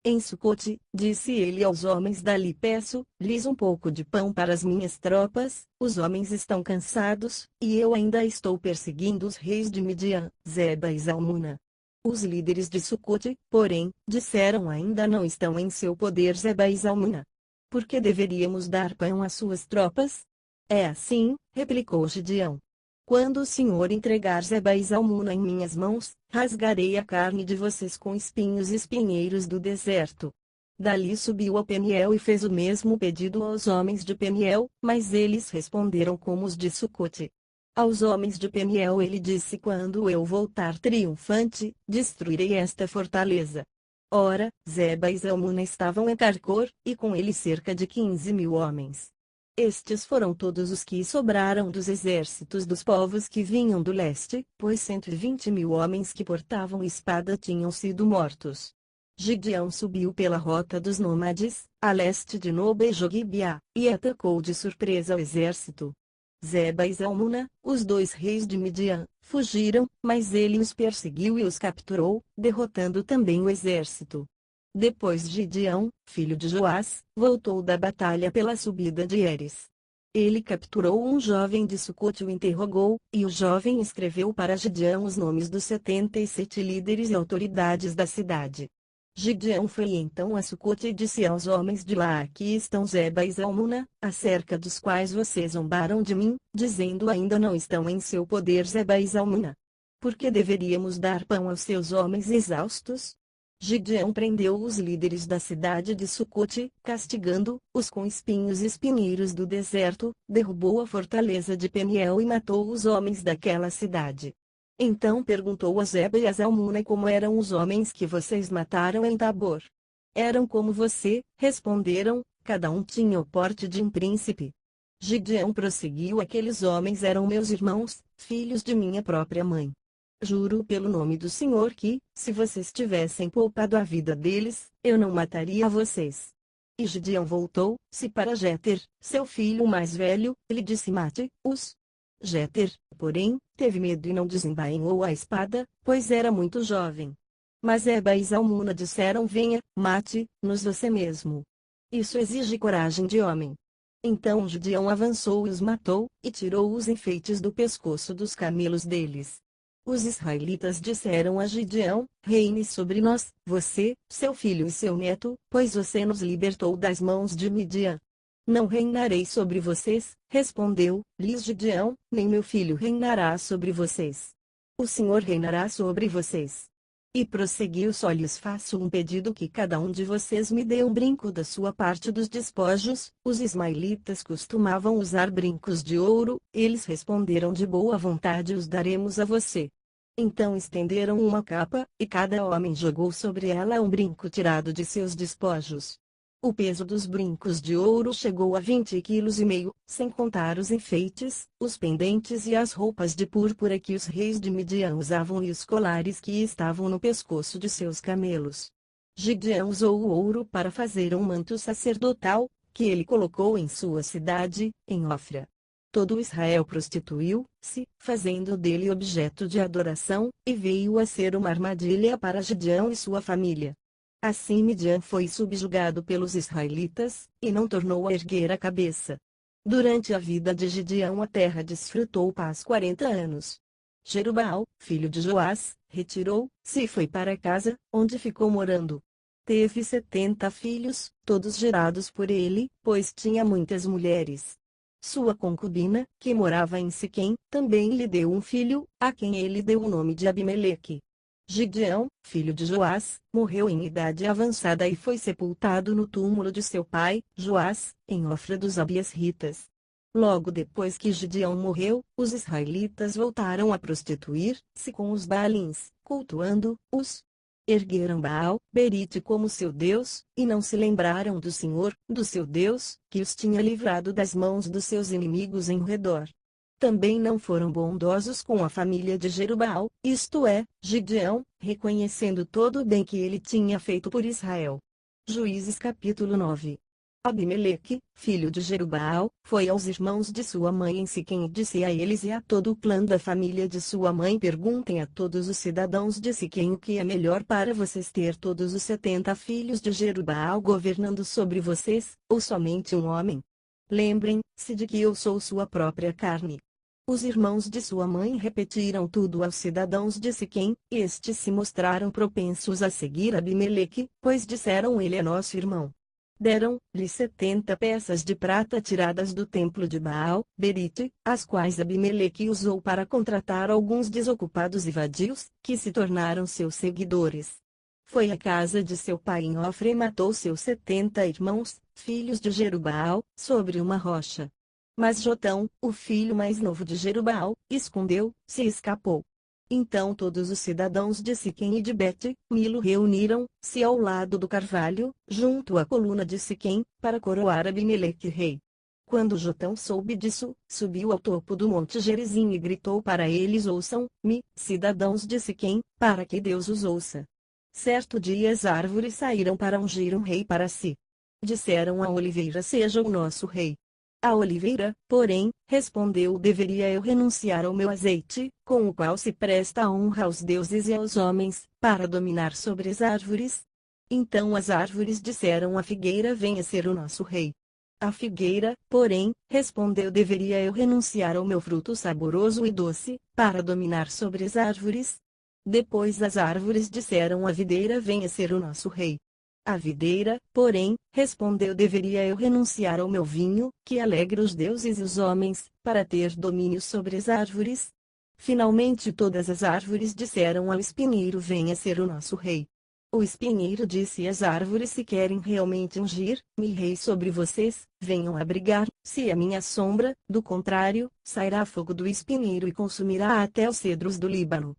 Em Sucote, disse ele aos homens dali: peço-lhes um pouco de pão para as minhas tropas, os homens estão cansados, e eu ainda estou perseguindo os reis de Midian, Zeba e Zalmuna. Os líderes de Sucote, porém, disseram: ainda não estão em seu poder Zeba e Zalmuna. Por que deveríamos dar pão às suas tropas? É assim, replicou Gideão. Quando o Senhor entregar Zeba e Zalmuna em minhas mãos, rasgarei a carne de vocês com espinhos e espinheiros do deserto. Dali subiu a Peniel e fez o mesmo pedido aos homens de Peniel, mas eles responderam como os de Sucote. Aos homens de Peniel ele disse: quando eu voltar triunfante, destruirei esta fortaleza. Ora, Zeba e Zalmuna estavam em Carcor, e com ele cerca de 15.000 homens. Estes foram todos os que sobraram dos exércitos dos povos que vinham do leste, pois 120.000 homens que portavam espada tinham sido mortos. Gideão subiu pela rota dos nômades, a leste de Noba e Jogibiá, e atacou de surpresa o exército. Zeba e Zalmuna, os 2 reis de Midian, fugiram, mas ele os perseguiu e os capturou, derrotando também o exército. Depois Gideão, filho de Joás, voltou da batalha pela subida de Heres. Ele capturou um jovem de Sucote e o interrogou, e o jovem escreveu para Gideão os nomes dos 77 líderes e autoridades da cidade. Gideão foi então a Sucote e disse aos homens de lá: aqui estão Zeba e Zalmuna, acerca dos quais vocês zombaram de mim, dizendo: ainda não estão em seu poder Zeba e Zalmuna. Por que deveríamos dar pão aos seus homens exaustos? Gideão prendeu os líderes da cidade de Sucote, castigando-os com espinhos e espinheiros do deserto, derrubou a fortaleza de Peniel e matou os homens daquela cidade. Então perguntou a Zeba e a Zalmuna: como eram os homens que vocês mataram em Tabor? Eram como você, responderam, cada um tinha o porte de um príncipe. Gideão prosseguiu: aqueles homens eram meus irmãos, filhos de minha própria mãe. Juro pelo nome do Senhor que, se vocês tivessem poupado a vida deles, eu não mataria vocês. E Gideão voltou-se para Jéter, seu filho mais velho, e lhe disse: mate-os. Jéter, porém, teve medo e não desembainhou a espada, pois era muito jovem. Mas Zeba e Zalmuna disseram: venha, mate-nos você mesmo. Isso exige coragem de homem. Então Gideão avançou e os matou, e tirou os enfeites do pescoço dos camelos deles. Os israelitas disseram a Gideão: reine sobre nós, você, seu filho e seu neto, pois você nos libertou das mãos de Midian. Não reinarei sobre vocês, respondeu-lhes Gideão, nem meu filho reinará sobre vocês. O Senhor reinará sobre vocês. E prosseguiu: só lhes faço um pedido, que cada um de vocês me dê um brinco da sua parte dos despojos. Os ismaelitas costumavam usar brincos de ouro, eles responderam: de boa vontade os daremos a você. Então estenderam uma capa, e cada homem jogou sobre ela um brinco tirado de seus despojos. O peso dos brincos de ouro chegou a 20,5 kg, sem contar os enfeites, os pendentes e as roupas de púrpura que os reis de Midian usavam e os colares que estavam no pescoço de seus camelos. Gideão usou o ouro para fazer um manto sacerdotal, que ele colocou em sua cidade, em Ofra. Todo Israel prostituiu-se, fazendo dele objeto de adoração, e veio a ser uma armadilha para Gideão e sua família. Assim Midian foi subjugado pelos israelitas, e não tornou a erguer a cabeça. Durante a vida de Gideão a terra desfrutou paz 40 anos. Jerubaal, filho de Joás, retirou-se e foi para casa, onde ficou morando. Teve 70 filhos, todos gerados por ele, pois tinha muitas mulheres. Sua concubina, que morava em Siquém, também lhe deu um filho, a quem ele deu o nome de Abimeleque. Gideão, filho de Joás, morreu em idade avançada e foi sepultado no túmulo de seu pai, Joás, em Ofra dos Abiasritas. Logo depois que Gideão morreu, os israelitas voltaram a prostituir-se com os Baalins, cultuando-os. Ergueram Baal, Berite como seu Deus, e não se lembraram do Senhor, do seu Deus, que os tinha livrado das mãos dos seus inimigos em redor. Também não foram bondosos com a família de Jerubaal, isto é, Gideão, reconhecendo todo o bem que ele tinha feito por Israel. Juízes capítulo 9. Abimeleque, filho de Jerubaal, foi aos irmãos de sua mãe em Siquém e disse a eles e a todo o clã da família de sua mãe: perguntem a todos os cidadãos de Siquém o que é melhor para vocês, ter todos os 70 filhos de Jerubaal governando sobre vocês, ou somente um homem? Lembrem-se de que eu sou sua própria carne. Os irmãos de sua mãe repetiram tudo aos cidadãos de Siquém, e estes se mostraram propensos a seguir Abimeleque, pois disseram: ele é nosso irmão. Deram-lhe 70 peças de prata tiradas do templo de Baal, Berite, as quais Abimeleque usou para contratar alguns desocupados e vadios, que se tornaram seus seguidores. Foi à casa de seu pai em Ofra e matou seus 70 irmãos, filhos de Jerubaal, sobre uma rocha. Mas Jotão, o filho mais novo de Jerubaal, escondeu-se e escapou. Então todos os cidadãos de Siquém e de Bet-Milo reuniram-se ao lado do carvalho, junto à coluna de Siquém, para coroar Abimeleque rei. Quando Jotão soube disso, subiu ao topo do monte Gerizim e gritou para eles: ouçam-me, cidadãos de Siquém, para que Deus os ouça. Certo dia as árvores saíram para ungir um rei para si. Disseram à oliveira: seja o nosso rei. A oliveira, porém, respondeu: deveria eu renunciar ao meu azeite, com o qual se presta a honra aos deuses e aos homens, para dominar sobre as árvores? Então as árvores disseram à figueira: venha ser o nosso rei. A figueira, porém, respondeu: deveria eu renunciar ao meu fruto saboroso e doce, para dominar sobre as árvores? Depois as árvores disseram à videira: venha ser o nosso rei. A videira, porém, respondeu: deveria eu renunciar ao meu vinho, que alegra os deuses e os homens, para ter domínio sobre as árvores? Finalmente todas as árvores disseram ao espinheiro: venha ser o nosso rei. O espinheiro disse às árvores: se querem realmente ungir-me rei sobre vocês, venham abrigar-se à minha sombra, do contrário, sairá fogo do espinheiro e consumirá até os cedros do Líbano.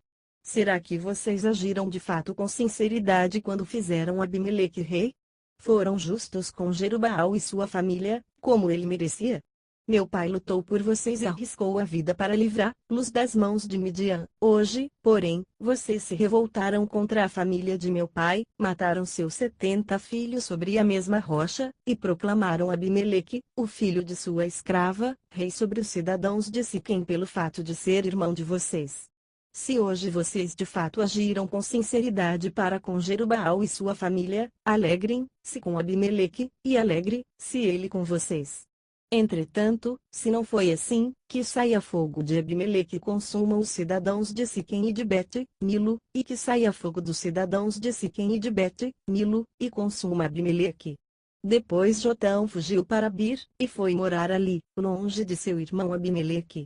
Será que vocês agiram de fato com sinceridade quando fizeram Abimeleque rei? Foram justos com Jerubaal e sua família, como ele merecia? Meu pai lutou por vocês e arriscou a vida para livrá-los das mãos de Midian. Hoje, porém, vocês se revoltaram contra a família de meu pai, mataram seus 70 filhos sobre a mesma rocha, e proclamaram Abimeleque, o filho de sua escrava, rei sobre os cidadãos de Siquém pelo fato de ser irmão de vocês. Se hoje vocês de fato agiram com sinceridade para com Jerubaal e sua família, alegrem-se com Abimeleque, e alegre-se ele com vocês. Entretanto, se não foi assim, que saia fogo de Abimeleque e consuma os cidadãos de Siquém e de Bet-Milo, e que saia fogo dos cidadãos de Siquém e de Bet-Milo, e consuma Abimeleque. Depois Jotão fugiu para Bir, e foi morar ali, longe de seu irmão Abimeleque.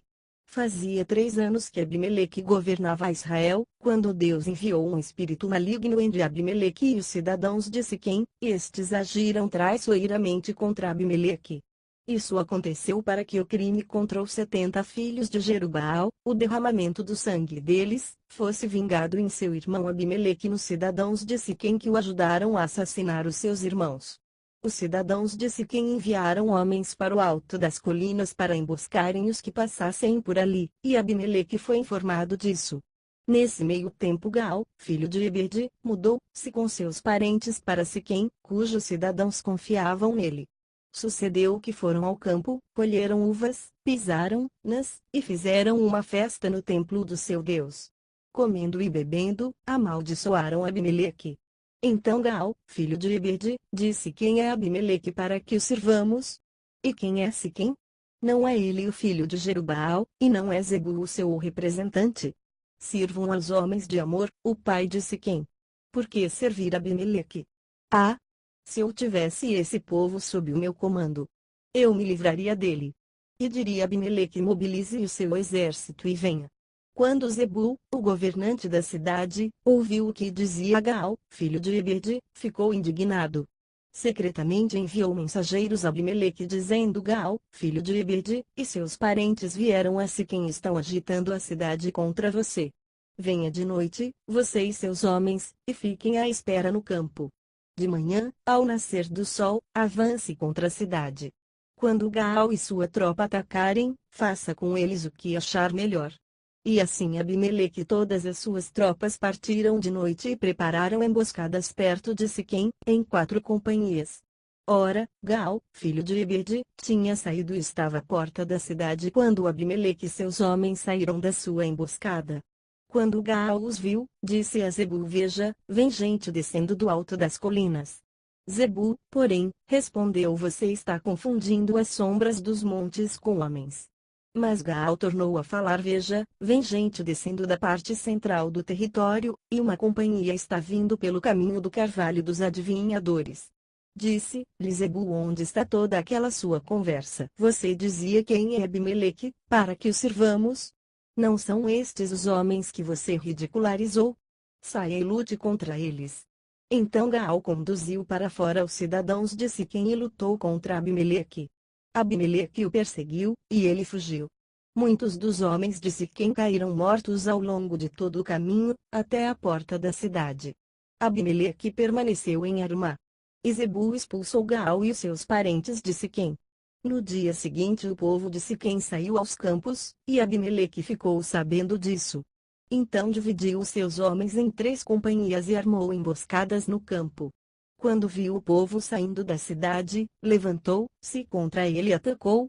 Fazia 3 anos que Abimeleque governava Israel, quando Deus enviou um espírito maligno entre Abimeleque e os cidadãos de Siquém, e estes agiram traiçoeiramente contra Abimeleque. Isso aconteceu para que o crime contra os 70 filhos de Jerubaal, o derramamento do sangue deles, fosse vingado em seu irmão Abimeleque e nos cidadãos de Siquém que o ajudaram a assassinar os seus irmãos. Os cidadãos de Siquém enviaram homens para o alto das colinas para emboscarem os que passassem por ali, e Abimeleque foi informado disso. Nesse meio tempo Gaal, filho de Ebed, mudou-se com seus parentes para Siquém, cujos cidadãos confiavam nele. Sucedeu que foram ao campo, colheram uvas, pisaram-nas, e fizeram uma festa no templo do seu Deus. Comendo e bebendo, amaldiçoaram Abimeleque. Então Gaal, filho de Ebed, disse: quem é Abimeleque para que o sirvamos? E quem é Siquém? Não é ele o filho de Jerubaal, e não é Zebul o seu representante? Sirvam aos homens de Amor, o pai de Siquém. Por que servir Abimeleque? Ah! Se eu tivesse esse povo sob o meu comando, eu me livraria dele. E diria a Abimeleque: mobilize o seu exército e venha. Quando Zebul, o governante da cidade, ouviu o que dizia Gaal, filho de Ebed, ficou indignado. Secretamente enviou mensageiros a Abimeleque dizendo: Gaal, filho de Ebed, e seus parentes vieram a Siquém e estão agitando a cidade contra você. Venha de noite, você e seus homens, e fiquem à espera no campo. De manhã, ao nascer do sol, avance contra a cidade. Quando Gaal e sua tropa atacarem, faça com eles o que achar melhor. E assim Abimeleque e todas as suas tropas partiram de noite e prepararam emboscadas perto de Siquém, em 4 companhias. Ora, Gaal, filho de Ebed, tinha saído e estava à porta da cidade quando Abimeleque e seus homens saíram da sua emboscada. Quando Gaal os viu, disse a Zebul: veja, vem gente descendo do alto das colinas. Zebul, porém, respondeu: você está confundindo as sombras dos montes com homens. Mas Gaal tornou a falar: veja, vem gente descendo da parte central do território, e uma companhia está vindo pelo caminho do carvalho dos adivinhadores. Disse-lhe Zebul: onde está toda aquela sua conversa? Você dizia: quem é Abimeleque, para que o sirvamos? Não são estes os homens que você ridicularizou? Saia e lute contra eles. Então Gaal conduziu para fora os cidadãos de Siquém e lutou contra Abimeleque. Abimeleque o perseguiu, e ele fugiu. Muitos dos homens de Siquém caíram mortos ao longo de todo o caminho, até a porta da cidade. Abimeleque permaneceu em Arumá. E Zebul expulsou Gaal e os seus parentes de Siquém. No dia seguinte o povo de Siquém saiu aos campos, e Abimeleque ficou sabendo disso. Então dividiu os seus homens em 3 companhias e armou emboscadas no campo. Quando viu o povo saindo da cidade, levantou-se contra ele e atacou.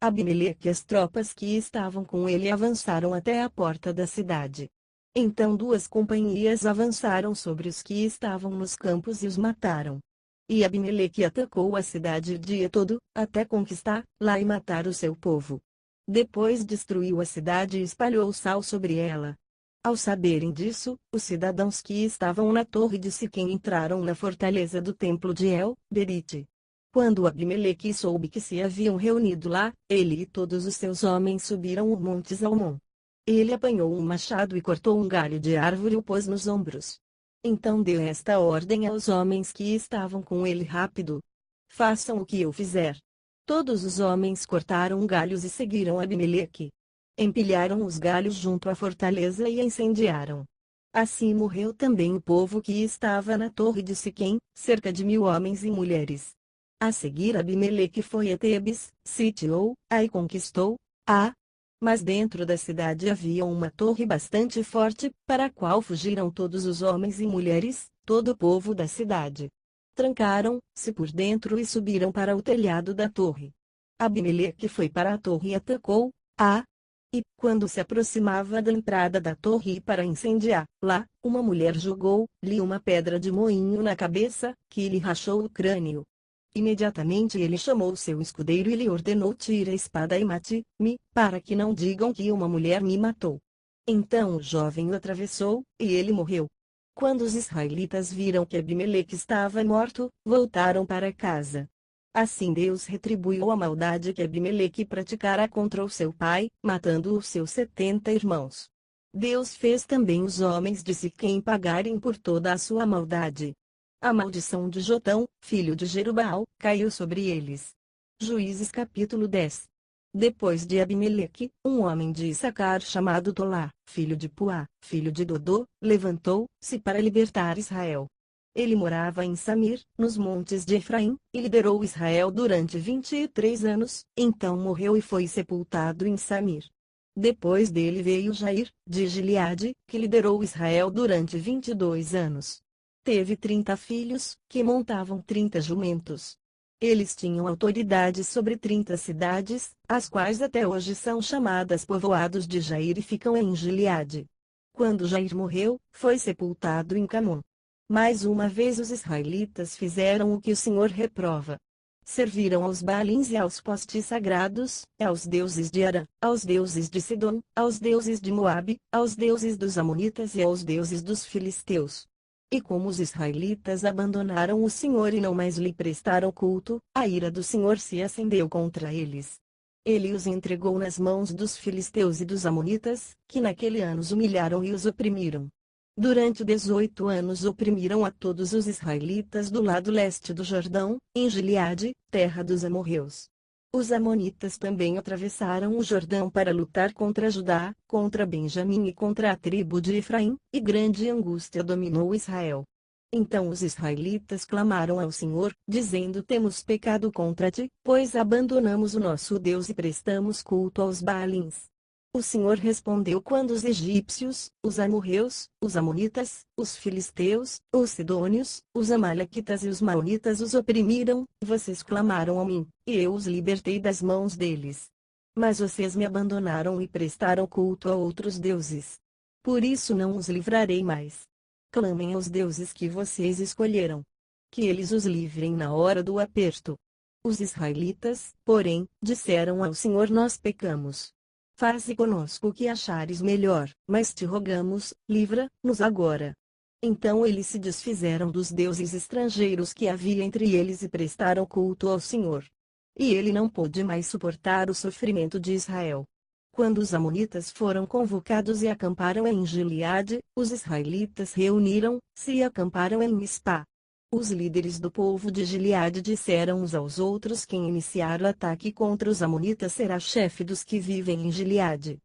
Abimeleque e as tropas que estavam com ele avançaram até a porta da cidade. Então 2 companhias avançaram sobre os que estavam nos campos e os mataram. E Abimeleque atacou a cidade o dia todo, até conquistá-la e matar o seu povo. Depois destruiu a cidade e espalhou sal sobre ela. Ao saberem disso, os cidadãos que estavam na torre de Siquém entraram na fortaleza do templo de El-Berite. Quando Abimeleque soube que se haviam reunido lá, ele e todos os seus homens subiram o monte Zalmon. Ele apanhou um machado e cortou um galho de árvore e o pôs nos ombros. Então deu esta ordem aos homens que estavam com ele: rápido! Façam o que eu fizer. Todos os homens cortaram galhos e seguiram Abimeleque. Empilharam os galhos junto à fortaleza e a incendiaram. Assim morreu também o povo que estava na torre de Siquém, cerca de 1000 homens e mulheres. A seguir Abimeleque foi a Tebes, sitiou-a e conquistou-a. Mas dentro da cidade havia uma torre bastante forte, para a qual fugiram todos os homens e mulheres, todo o povo da cidade. Trancaram-se por dentro e subiram para o telhado da torre. Abimeleque foi para a torre e atacou-a. E, quando se aproximava da entrada da torre para incendiá-la, uma mulher jogou-lhe uma pedra de moinho na cabeça, que lhe rachou o crânio. Imediatamente ele chamou seu escudeiro e lhe ordenou: tire a espada e mate-me, para que não digam que uma mulher me matou. Então o jovem o atravessou, e ele morreu. Quando os israelitas viram que Abimeleque estava morto, voltaram para casa. Assim Deus retribuiu a maldade que Abimeleque praticara contra o seu pai, matando os seus 70 irmãos. Deus fez também os homens de Siquém pagarem por toda a sua maldade. A maldição de Jotão, filho de Jerubbaal, caiu sobre eles. Juízes capítulo 10. Depois de Abimeleque, um homem de Issacar chamado Tolá, filho de Puá, filho de Dodô, levantou-se para libertar Israel. Ele morava em Samir, nos montes de Efraim, e liderou Israel durante 23 anos, então morreu e foi sepultado em Samir. Depois dele veio Jair, de Gileade, que liderou Israel durante 22 anos. Teve 30 filhos, que montavam 30 jumentos. Eles tinham autoridade sobre 30 cidades, as quais até hoje são chamadas povoados de Jair e ficam em Gileade. Quando Jair morreu, foi sepultado em Camon. Mais uma vez os israelitas fizeram o que o Senhor reprova. Serviram aos Baalins e aos postes sagrados, aos deuses de Arã, aos deuses de Sidom, aos deuses de Moabe, aos deuses dos Amonitas e aos deuses dos Filisteus. E como os israelitas abandonaram o Senhor e não mais lhe prestaram culto, a ira do Senhor se acendeu contra eles. Ele os entregou nas mãos dos filisteus e dos amonitas, que naquele ano os humilharam e os oprimiram. Durante 18 anos oprimiram a todos os israelitas do lado leste do Jordão, em Gileade, terra dos amorreus. Os amonitas também atravessaram o Jordão para lutar contra Judá, contra Benjamim e contra a tribo de Efraim, e grande angústia dominou Israel. Então os israelitas clamaram ao Senhor, dizendo: temos pecado contra ti, pois abandonamos o nosso Deus e prestamos culto aos Baalins. O Senhor respondeu quando os egípcios, os amorreus, os amonitas, os filisteus, os sidônios, os amalequitas e os maonitas os oprimiram: vocês clamaram a mim, e eu os libertei das mãos deles. Mas vocês me abandonaram e prestaram culto a outros deuses. Por isso não os livrarei mais. Clamem aos deuses que vocês escolheram. Que eles os livrem na hora do aperto. Os israelitas, porém, disseram ao Senhor: nós pecamos. Faze conosco o que achares melhor, mas te rogamos, livra-nos agora. Então eles se desfizeram dos deuses estrangeiros que havia entre eles e prestaram culto ao Senhor. E ele não pôde mais suportar o sofrimento de Israel. Quando os amonitas foram convocados e acamparam em Gileade, os israelitas reuniram-se e acamparam em Mispá. Os líderes do povo de Gileade disseram uns aos outros: quem iniciar o ataque contra os amonitas será chefe dos que vivem em Gileade.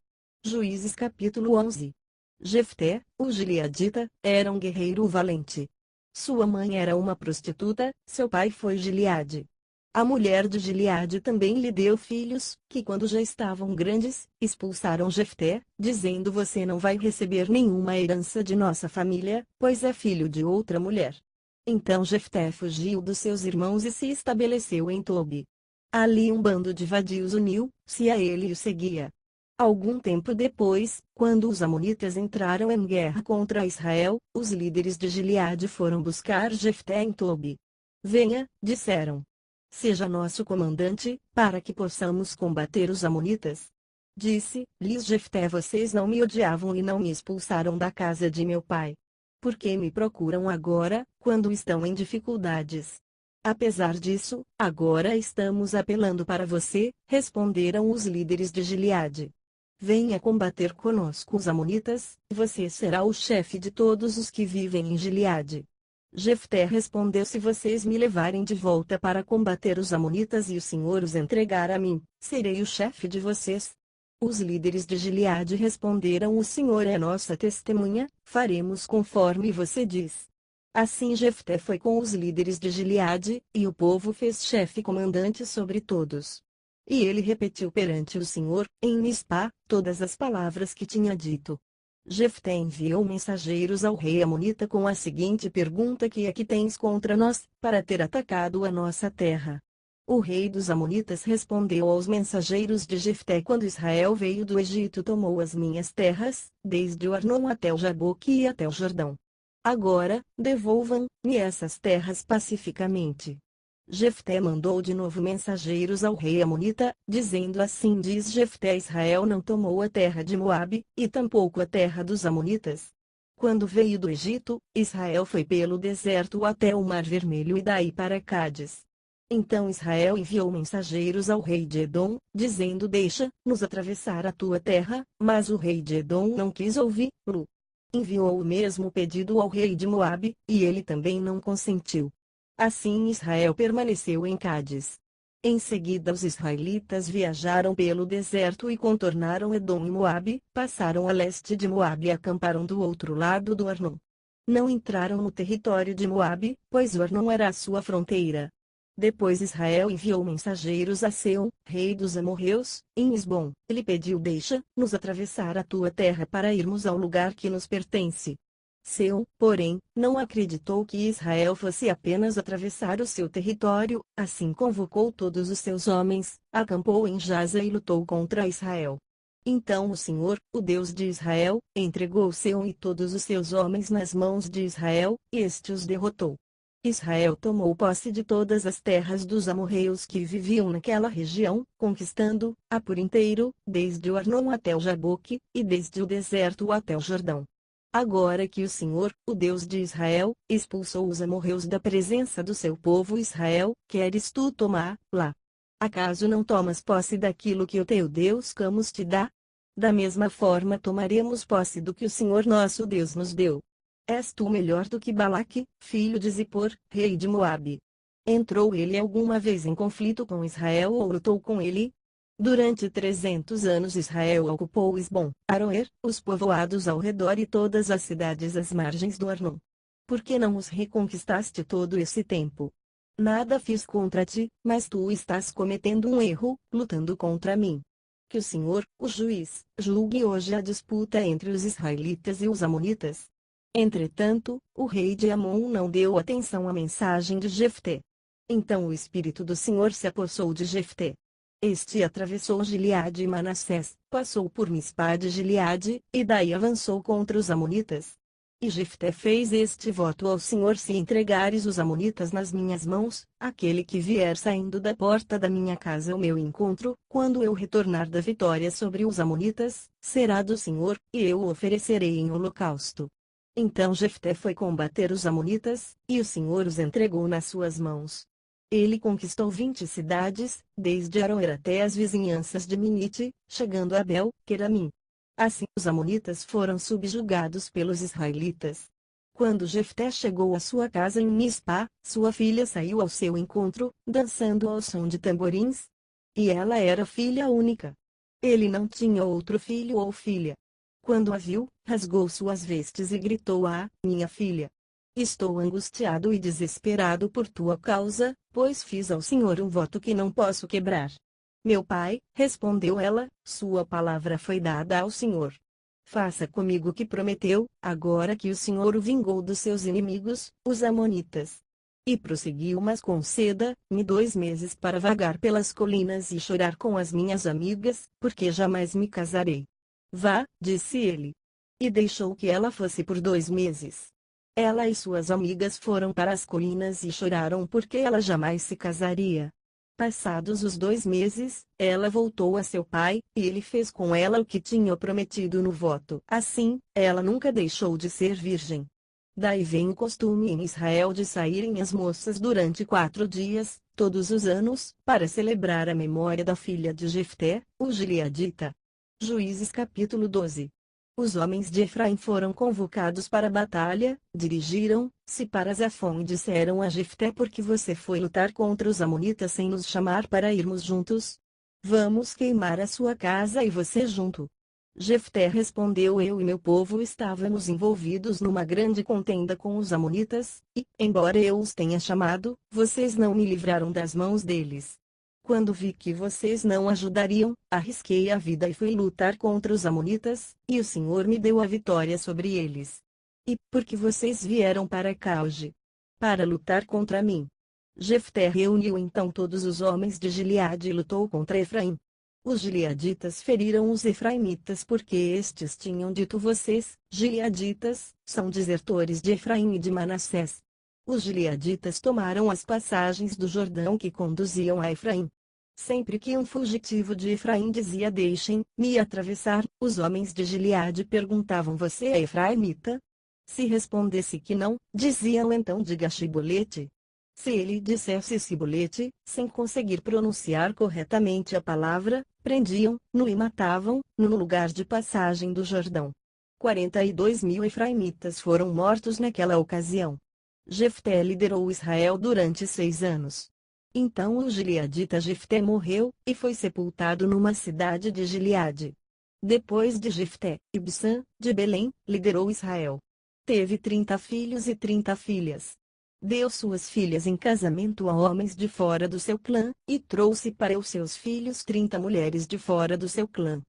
Juízes capítulo 11. Jefté, o gileadita, era um guerreiro valente. Sua mãe era uma prostituta, seu pai foi Gileade. A mulher de Gileade também lhe deu filhos, que quando já estavam grandes, expulsaram Jefté, dizendo: você não vai receber nenhuma herança de nossa família, pois é filho de outra mulher. Então Jefté fugiu dos seus irmãos e se estabeleceu em Tobi. Ali um bando de vadios uniu-se a ele e o seguia. Algum tempo depois, quando os amonitas entraram em guerra contra Israel, os líderes de Gileade foram buscar Jefté em Tobi. Venha, disseram. Seja nosso comandante, para que possamos combater os amonitas. Disse-lhes Jefté: vocês não me odiavam e não me expulsaram da casa de meu pai. Por que me procuram agora, quando estão em dificuldades? Apesar disso, agora estamos apelando para você, responderam os líderes de Gileade. Venha combater conosco os amonitas, você será o chefe de todos os que vivem em Gileade. Jefté respondeu: se vocês me levarem de volta para combater os amonitas e o Senhor os entregar a mim, serei o chefe de vocês. Os líderes de Gileade responderam: o Senhor é nossa testemunha, faremos conforme você diz. Assim Jefté foi com os líderes de Gileade, e o povo fez chefe comandante sobre todos. E ele repetiu perante o Senhor, em Mispá, todas as palavras que tinha dito. Jefté enviou mensageiros ao rei amonita com a seguinte pergunta: que é que tens contra nós, para ter atacado a nossa terra? O rei dos amonitas respondeu aos mensageiros de Jefté: quando Israel veio do Egito tomou as minhas terras, desde o Arnon até o Jaboque e até o Jordão. Agora, devolvam-me essas terras pacificamente. Jefté mandou de novo mensageiros ao rei amonita, dizendo: assim diz Jefté: Israel não tomou a terra de Moabe, e tampouco a terra dos amonitas. Quando veio do Egito, Israel foi pelo deserto até o Mar Vermelho e daí para Cádiz. Então Israel enviou mensageiros ao rei de Edom, dizendo: deixa-nos atravessar a tua terra, mas o rei de Edom não quis ouvi-lo. Enviou o mesmo pedido ao rei de Moabe, e ele também não consentiu. Assim Israel permaneceu em Cádiz. Em seguida os israelitas viajaram pelo deserto e contornaram Edom e Moabe, passaram a leste de Moabe e acamparam do outro lado do Arnon. Não entraram no território de Moabe, pois o Arnon era a sua fronteira. Depois Israel enviou mensageiros a Seom, rei dos amorreus, em Esbom. Ele pediu: deixa-nos atravessar a tua terra para irmos ao lugar que nos pertence. Seom, porém, não acreditou que Israel fosse apenas atravessar o seu território, assim convocou todos os seus homens, acampou em Jaza e lutou contra Israel. Então o Senhor, o Deus de Israel, entregou Seom e todos os seus homens nas mãos de Israel, e este os derrotou. Israel tomou posse de todas as terras dos amorreus que viviam naquela região, conquistando-a por inteiro, desde o Arnon até o Jaboque, e desde o deserto até o Jordão. Agora que o Senhor, o Deus de Israel, expulsou os amorreus da presença do seu povo Israel, queres tu tomá-la? Acaso não tomas posse daquilo que o teu Deus Camus te dá? Da mesma forma tomaremos posse do que o Senhor nosso Deus nos deu. És tu melhor do que Balaque, filho de Zippor, rei de Moabe? Entrou ele alguma vez em conflito com Israel ou lutou com ele? Durante 300 anos Israel ocupou Esbom, Aroer, os povoados ao redor e todas as cidades às margens do Arnon. Por que não os reconquistaste todo esse tempo? Nada fiz contra ti, mas tu estás cometendo um erro, lutando contra mim. Que o Senhor, o juiz, julgue hoje a disputa entre os israelitas e os amonitas. Entretanto, o rei de Amon não deu atenção à mensagem de Jefté. Então o Espírito do Senhor se apossou de Jefté. Este atravessou Gileade e Manassés, passou por Mispá de Gileade, e daí avançou contra os amonitas. E Jefté fez este voto ao Senhor: se entregares os amonitas nas minhas mãos, aquele que vier saindo da porta da minha casa ao meu encontro, quando eu retornar da vitória sobre os amonitas, será do Senhor, e eu o oferecerei em holocausto. Então Jefté foi combater os amonitas, e o Senhor os entregou nas suas mãos. Ele conquistou 20 cidades, desde Aroer até as vizinhanças de Minite, chegando a Bel-Queramim. Assim os amonitas foram subjugados pelos israelitas. Quando Jefté chegou à sua casa em Mispa, sua filha saiu ao seu encontro, dançando ao som de tamborins. E ela era filha única. Ele não tinha outro filho ou filha. Quando a viu, rasgou suas vestes e gritou: "Ah, minha filha! Estou angustiado e desesperado por tua causa, pois fiz ao Senhor um voto que não posso quebrar." "Meu pai," respondeu ela, "sua palavra foi dada ao Senhor. Faça comigo o que prometeu, agora que o Senhor o vingou dos seus inimigos, os amonitas." E prosseguiu: "Mas conceda-me 2 meses para vagar pelas colinas e chorar com as minhas amigas, porque jamais me casarei." "Vá," disse ele. E deixou que ela fosse por 2 meses. Ela e suas amigas foram para as colinas e choraram porque ela jamais se casaria. Passados os 2 meses, ela voltou a seu pai, e ele fez com ela o que tinha prometido no voto. Assim, ela nunca deixou de ser virgem. Daí vem o costume em Israel de saírem as moças durante 4 dias, todos os anos, para celebrar a memória da filha de Jefté, o gileadita. Juízes capítulo 12. Os homens de Efraim foram convocados para a batalha, dirigiram-se para Zafon e disseram a Jefté: "Por que você foi lutar contra os amonitas sem nos chamar para irmos juntos? Vamos queimar a sua casa e você junto." Jefté respondeu: "Eu e meu povo estávamos envolvidos numa grande contenda com os amonitas, e, embora eu os tenha chamado, vocês não me livraram das mãos deles. Quando vi que vocês não ajudariam, arrisquei a vida e fui lutar contra os amonitas, e o Senhor me deu a vitória sobre eles. E por que vocês vieram para cá hoje? Para lutar contra mim." Jefté reuniu então todos os homens de Gileade e lutou contra Efraim. Os gileaditas feriram os efraimitas porque estes tinham dito: "Vocês, gileaditas, são desertores de Efraim e de Manassés." Os gileaditas tomaram as passagens do Jordão que conduziam a Efraim. Sempre que um fugitivo de Efraim dizia: "Deixem-me atravessar", os homens de Gileade perguntavam: "Você é efraimita?" Se respondesse que não, diziam então: "Diga Shibolete." Se ele dissesse Sibolete, sem conseguir pronunciar corretamente a palavra, prendiam-no e matavam-no no lugar de passagem do Jordão. 42.000 efraimitas foram mortos naquela ocasião. Jefté liderou Israel durante 6 anos. Então o gileadita Jefté morreu, e foi sepultado numa cidade de Gileade. Depois de Jefté, Ibsã, de Belém, liderou Israel. Teve 30 filhos e 30 filhas. Deu suas filhas em casamento a homens de fora do seu clã, e trouxe para os seus filhos 30 mulheres de fora do seu clã.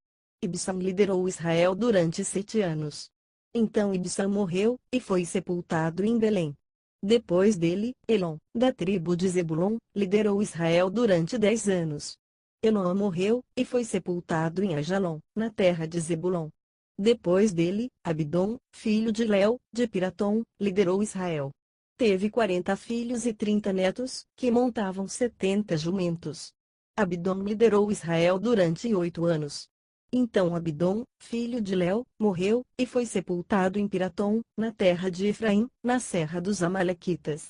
Ibsam liderou Israel durante 7 anos. Então Ibsam morreu, e foi sepultado em Belém. Depois dele, Elon, da tribo de Zebulon, liderou Israel durante 10 anos. Elon morreu, e foi sepultado em Ajalon, na terra de Zebulon. Depois dele, Abidom, filho de Léu, de Piratom, liderou Israel. Teve 40 filhos e 30 netos, que montavam 70 jumentos. Abidom liderou Israel durante 8 anos. Então Abidom, filho de Léu, morreu, e foi sepultado em Piratom, na terra de Efraim, na serra dos Amalequitas.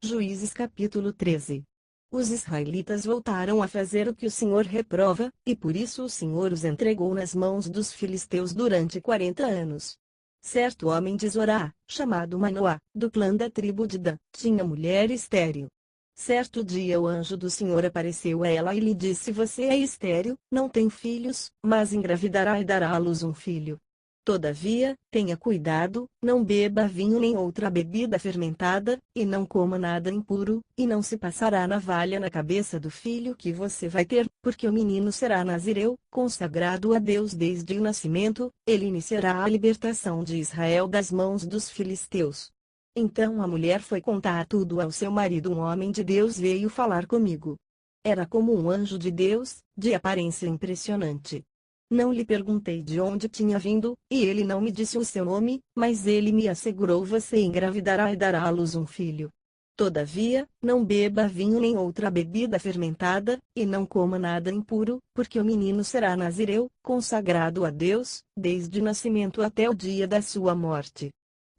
Juízes capítulo 13. Os israelitas voltaram a fazer o que o Senhor reprova, e por isso o Senhor os entregou nas mãos dos filisteus durante 40 anos. Certo homem de Zorá, chamado Manoá, do clã da tribo de Dan, tinha mulher estéril. Certo dia o anjo do Senhor apareceu a ela e lhe disse: "Você é estéril, não tem filhos, mas engravidará e dará à luz um filho. Todavia, tenha cuidado, não beba vinho nem outra bebida fermentada, e não coma nada impuro, e não se passará navalha na cabeça do filho que você vai ter, porque o menino será nazireu, consagrado a Deus desde o nascimento, ele iniciará a libertação de Israel das mãos dos filisteus." Então a mulher foi contar tudo ao seu marido. "Um homem de Deus veio falar comigo. Era como um anjo de Deus, de aparência impressionante. Não lhe perguntei de onde tinha vindo, e ele não me disse o seu nome, mas ele me assegurou: você engravidará e dará à luz um filho. Todavia, não beba vinho nem outra bebida fermentada, e não coma nada impuro, porque o menino será nazireu, consagrado a Deus, desde o nascimento até o dia da sua morte."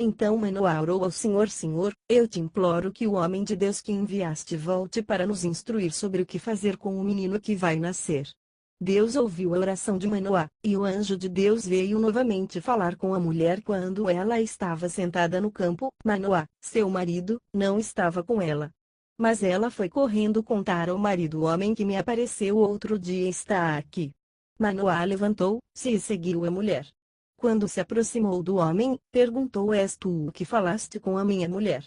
Então Manoá orou ao Senhor: Senhor, eu te imploro que o homem de Deus que enviaste volte para nos instruir sobre o que fazer com o menino que vai nascer. Deus ouviu a oração de Manoá, e o anjo de Deus veio novamente falar com a mulher quando ela estava sentada no campo. Manoá, seu marido, não estava com ela. Mas ela foi correndo contar ao marido: o homem que me apareceu outro dia está aqui. Manoá levantou-se e seguiu a mulher. Quando se aproximou do homem, perguntou: És tu o que falaste com a minha mulher?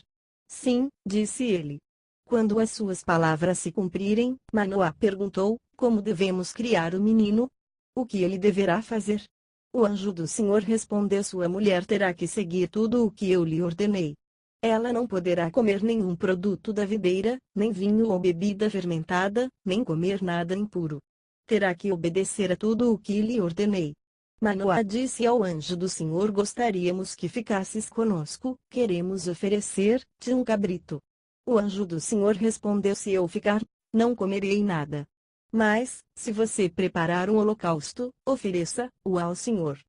Sim, disse ele. Quando as suas palavras se cumprirem, Manoá perguntou: Como devemos criar o menino? O que ele deverá fazer? O anjo do Senhor respondeu: Sua mulher terá que seguir tudo o que eu lhe ordenei. Ela não poderá comer nenhum produto da videira, nem vinho ou bebida fermentada, nem comer nada impuro. Terá que obedecer a tudo o que lhe ordenei. Manoá disse ao anjo do Senhor: Gostaríamos que ficasses conosco, queremos oferecer-te um cabrito. O anjo do Senhor respondeu: Se eu ficar, não comerei nada. Mas, se você preparar um holocausto, ofereça-o ao Senhor.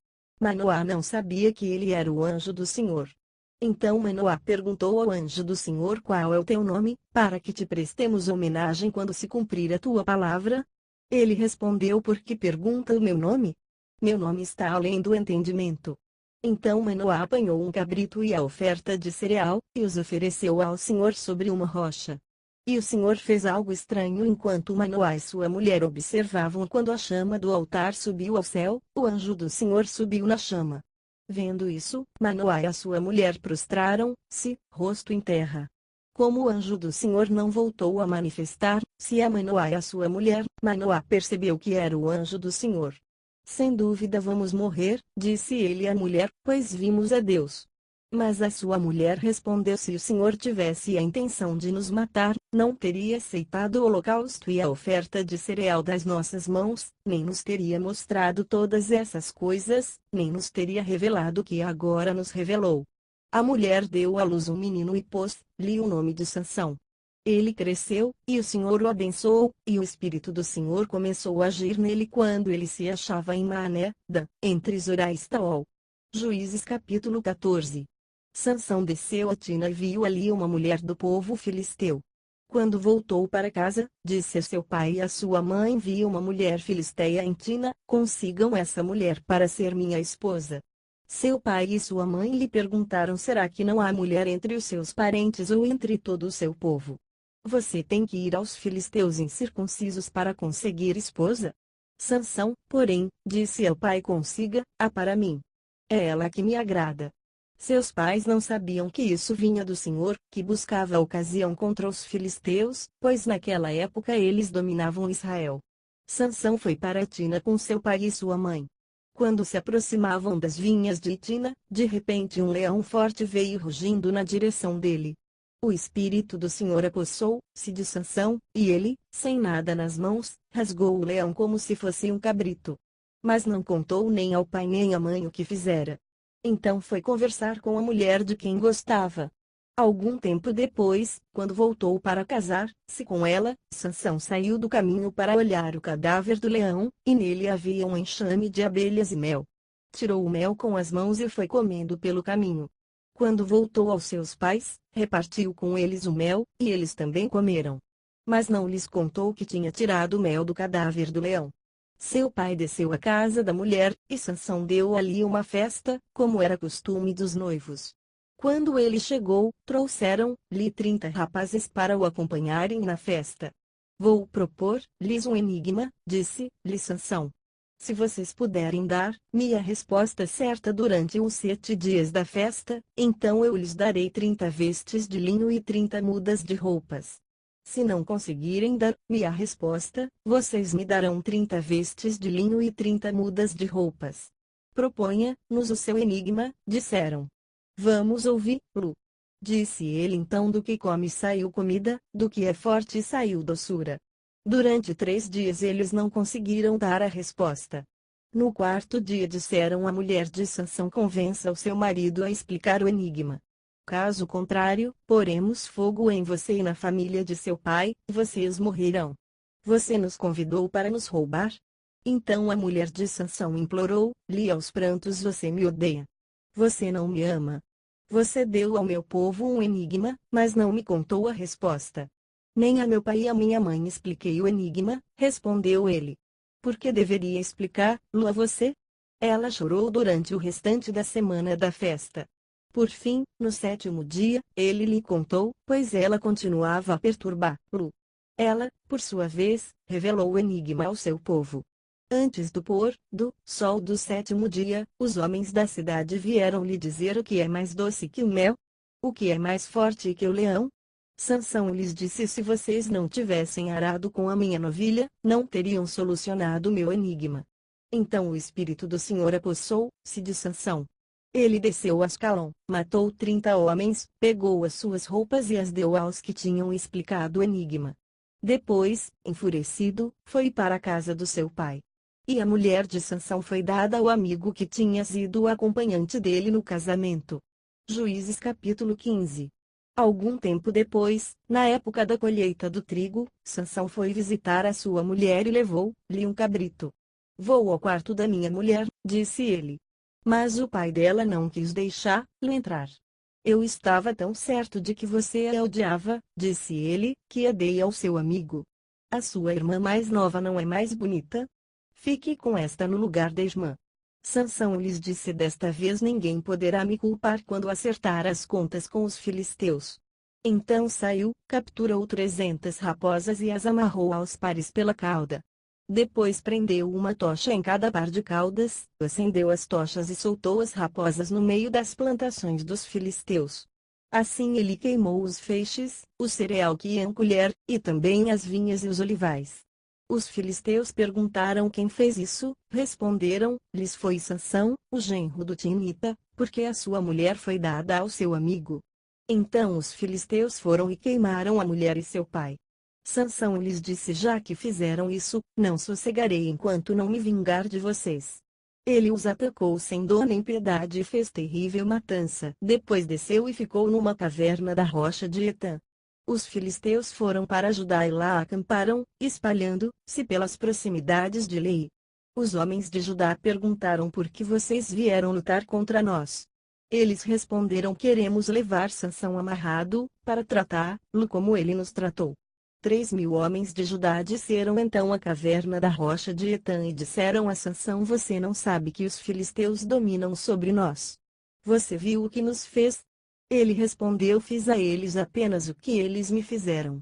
Manoá não sabia que ele era o anjo do Senhor. Então Manoá perguntou ao anjo do Senhor: Qual é o teu nome, para que te prestemos homenagem quando se cumprir a tua palavra? Ele respondeu: Por que pergunta o meu nome? Meu nome está além do entendimento. Então Manoá apanhou um cabrito e a oferta de cereal, e os ofereceu ao Senhor sobre uma rocha. E o Senhor fez algo estranho enquanto Manoá e sua mulher observavam. Quando a chama do altar subiu ao céu, o anjo do Senhor subiu na chama. Vendo isso, Manoá e a sua mulher prostraram-se, rosto em terra. Como o anjo do Senhor não voltou a manifestar-se a Manoá e a sua mulher, Manoá percebeu que era o anjo do Senhor. Sem dúvida vamos morrer, disse ele à mulher, pois vimos a Deus. Mas a sua mulher respondeu: Se o Senhor tivesse a intenção de nos matar, não teria aceitado o holocausto e a oferta de cereal das nossas mãos, nem nos teria mostrado todas essas coisas, nem nos teria revelado o que agora nos revelou. A mulher deu à luz um menino e pôs-lhe o nome de Sansão. Ele cresceu, e o Senhor o abençoou, e o Espírito do Senhor começou a agir nele quando ele se achava em Mané-da, entre Zorá e Estaol. Juízes capítulo 14. Sansão desceu a Tina e viu ali uma mulher do povo filisteu. Quando voltou para casa, disse a seu pai e a sua mãe: Vi uma mulher filisteia em Tina, consigam essa mulher para ser minha esposa. Seu pai e sua mãe lhe perguntaram: Será que não há mulher entre os seus parentes ou entre todo o seu povo? Você tem que ir aos filisteus incircuncisos para conseguir esposa? Sansão, porém, disse ao pai: Consiga-a para mim. É ela que me agrada. Seus pais não sabiam que isso vinha do Senhor, que buscava a ocasião contra os filisteus, pois naquela época eles dominavam Israel. Sansão foi para Tina com seu pai e sua mãe. Quando se aproximavam das vinhas de Tina, de repente um leão forte veio rugindo na direção dele. O Espírito do Senhor apossou-se de Sansão, e ele, sem nada nas mãos, rasgou o leão como se fosse um cabrito. Mas não contou nem ao pai nem à mãe o que fizera. Então foi conversar com a mulher de quem gostava. Algum tempo depois, quando voltou para casar-se com ela, Sansão saiu do caminho para olhar o cadáver do leão, e nele havia um enxame de abelhas e mel. Tirou o mel com as mãos e foi comendo pelo caminho. Quando voltou aos seus pais, repartiu com eles o mel, e eles também comeram. Mas não lhes contou que tinha tirado o mel do cadáver do leão. Seu pai desceu à casa da mulher, e Sansão deu ali uma festa, como era costume dos noivos. Quando ele chegou, trouxeram-lhe 30 rapazes para o acompanharem na festa. Vou propor-lhes um enigma, disse-lhe Sansão. Se vocês puderem dar-me a resposta certa durante os 7 dias da festa, então eu lhes darei 30 vestes de linho e 30 mudas de roupas. Se não conseguirem dar-me a resposta, vocês me darão 30 vestes de linho e 30 mudas de roupas. Proponha-nos o seu enigma, disseram. Vamos ouvi-lo. Disse ele: Então do que come saiu comida, do que é forte saiu doçura. Durante 3 dias eles não conseguiram dar a resposta. No 4º dia disseram à mulher de Sansão: Convença o seu marido a explicar o enigma. Caso contrário, poremos fogo em você e na família de seu pai, e vocês morrerão. Você nos convidou para nos roubar? Então a mulher de Sansão implorou-lhe aos prantos: Você me odeia. Você não me ama. Você deu ao meu povo um enigma, mas não me contou a resposta. Nem a meu pai e a minha mãe expliquei o enigma, respondeu ele. Por que deveria explicar-lo a você? Ela chorou durante o restante da semana da festa. Por fim, no sétimo dia, ele lhe contou, pois ela continuava a perturbá-lo. Ela, por sua vez, revelou o enigma ao seu povo. Antes do pôr do sol do sétimo dia, os homens da cidade vieram lhe dizer o que é mais doce que o mel? O que é mais forte que o leão? Sansão lhes disse: se vocês não tivessem arado com a minha novilha, não teriam solucionado meu enigma. Então o Espírito do Senhor apossou-se de Sansão. Ele desceu a Ascalon, matou 30 homens, pegou as suas roupas e as deu aos que tinham explicado o enigma. Depois, enfurecido, foi para a casa do seu pai. E a mulher de Sansão foi dada ao amigo que tinha sido o acompanhante dele no casamento. Juízes capítulo 15. Algum tempo depois, na época da colheita do trigo, Sansão foi visitar a sua mulher e levou-lhe um cabrito. Vou ao quarto da minha mulher, disse ele. Mas o pai dela não quis deixá-lo entrar. Eu estava tão certo de que você a odiava, disse ele, que a dei ao seu amigo. A sua irmã mais nova não é mais bonita? Fique com esta no lugar da irmã. Sansão lhes disse: desta vez ninguém poderá me culpar quando acertar as contas com os filisteus. Então saiu, capturou 300 raposas e as amarrou aos pares pela cauda. Depois prendeu uma tocha em cada par de caudas, acendeu as tochas e soltou as raposas no meio das plantações dos filisteus. Assim ele queimou os feixes, o cereal que iam colher, e também as vinhas e os olivais. Os filisteus perguntaram quem fez isso, responderam, lhes foi Sansão, o genro do Timnita, porque a sua mulher foi dada ao seu amigo. Então os filisteus foram e queimaram a mulher e seu pai. Sansão lhes disse: já que fizeram isso, não sossegarei enquanto não me vingar de vocês. Ele os atacou sem dó nem piedade e fez terrível matança. Depois desceu e ficou numa caverna da rocha de Etã. Os filisteus foram para Judá e lá acamparam, espalhando-se pelas proximidades de Lei. Os homens de Judá perguntaram: por que vocês vieram lutar contra nós? Eles responderam: queremos levar Sansão amarrado, para tratá-lo como ele nos tratou. 3.000 homens de Judá desceram então à caverna da rocha de Etã e disseram a Sansão: você não sabe que os filisteus dominam sobre nós? Você viu o que nos fez? Ele respondeu: fiz a eles apenas o que eles me fizeram.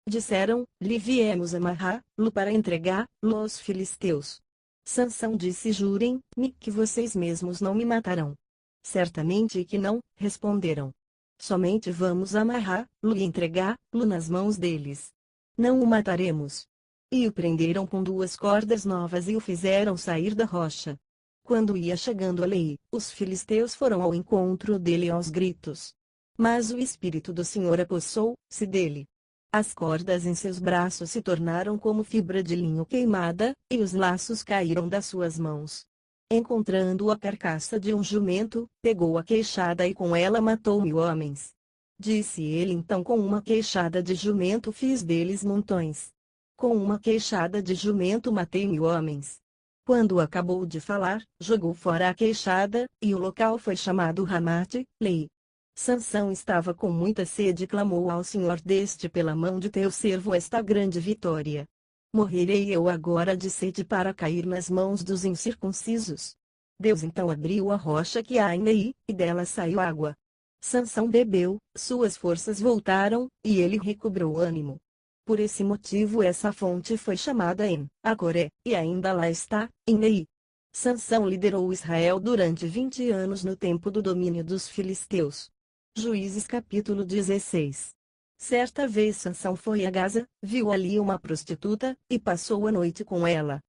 Disseram-lhe: viemos amarrá-lo para entregá-lo aos filisteus. Sansão disse: jurem-me que vocês mesmos não me matarão. Certamente que não, responderam. Somente vamos amarrá-lo e entregá-lo nas mãos deles. Não o mataremos. E o prenderam com 2 cordas novas e o fizeram sair da rocha. Quando ia chegando a Lei, os filisteus foram ao encontro dele aos gritos. Mas o Espírito do Senhor apossou-se dele. As cordas em seus braços se tornaram como fibra de linho queimada, e os laços caíram das suas mãos. Encontrando a carcaça de um jumento, pegou a queixada e com ela matou 1.000 homens. Disse ele então: com uma queixada de jumento fiz deles montões. Com uma queixada de jumento matei 1.000 homens. Quando acabou de falar, jogou fora a queixada, e o local foi chamado Ramate, Lei. Sansão estava com muita sede e clamou ao Senhor: deste pela mão de teu servo esta grande vitória. Morrerei eu agora de sede para cair nas mãos dos incircuncisos? Deus então abriu a rocha que há em Lei, e dela saiu água. Sansão bebeu, suas forças voltaram, e ele recobrou ânimo. Por esse motivo essa fonte foi chamada En-Acoré, e ainda lá está, em Lei. Sansão liderou Israel durante 20 anos no tempo do domínio dos filisteus. Juízes capítulo 16. Certa vez Sansão foi a Gaza, viu ali uma prostituta, e passou a noite com ela.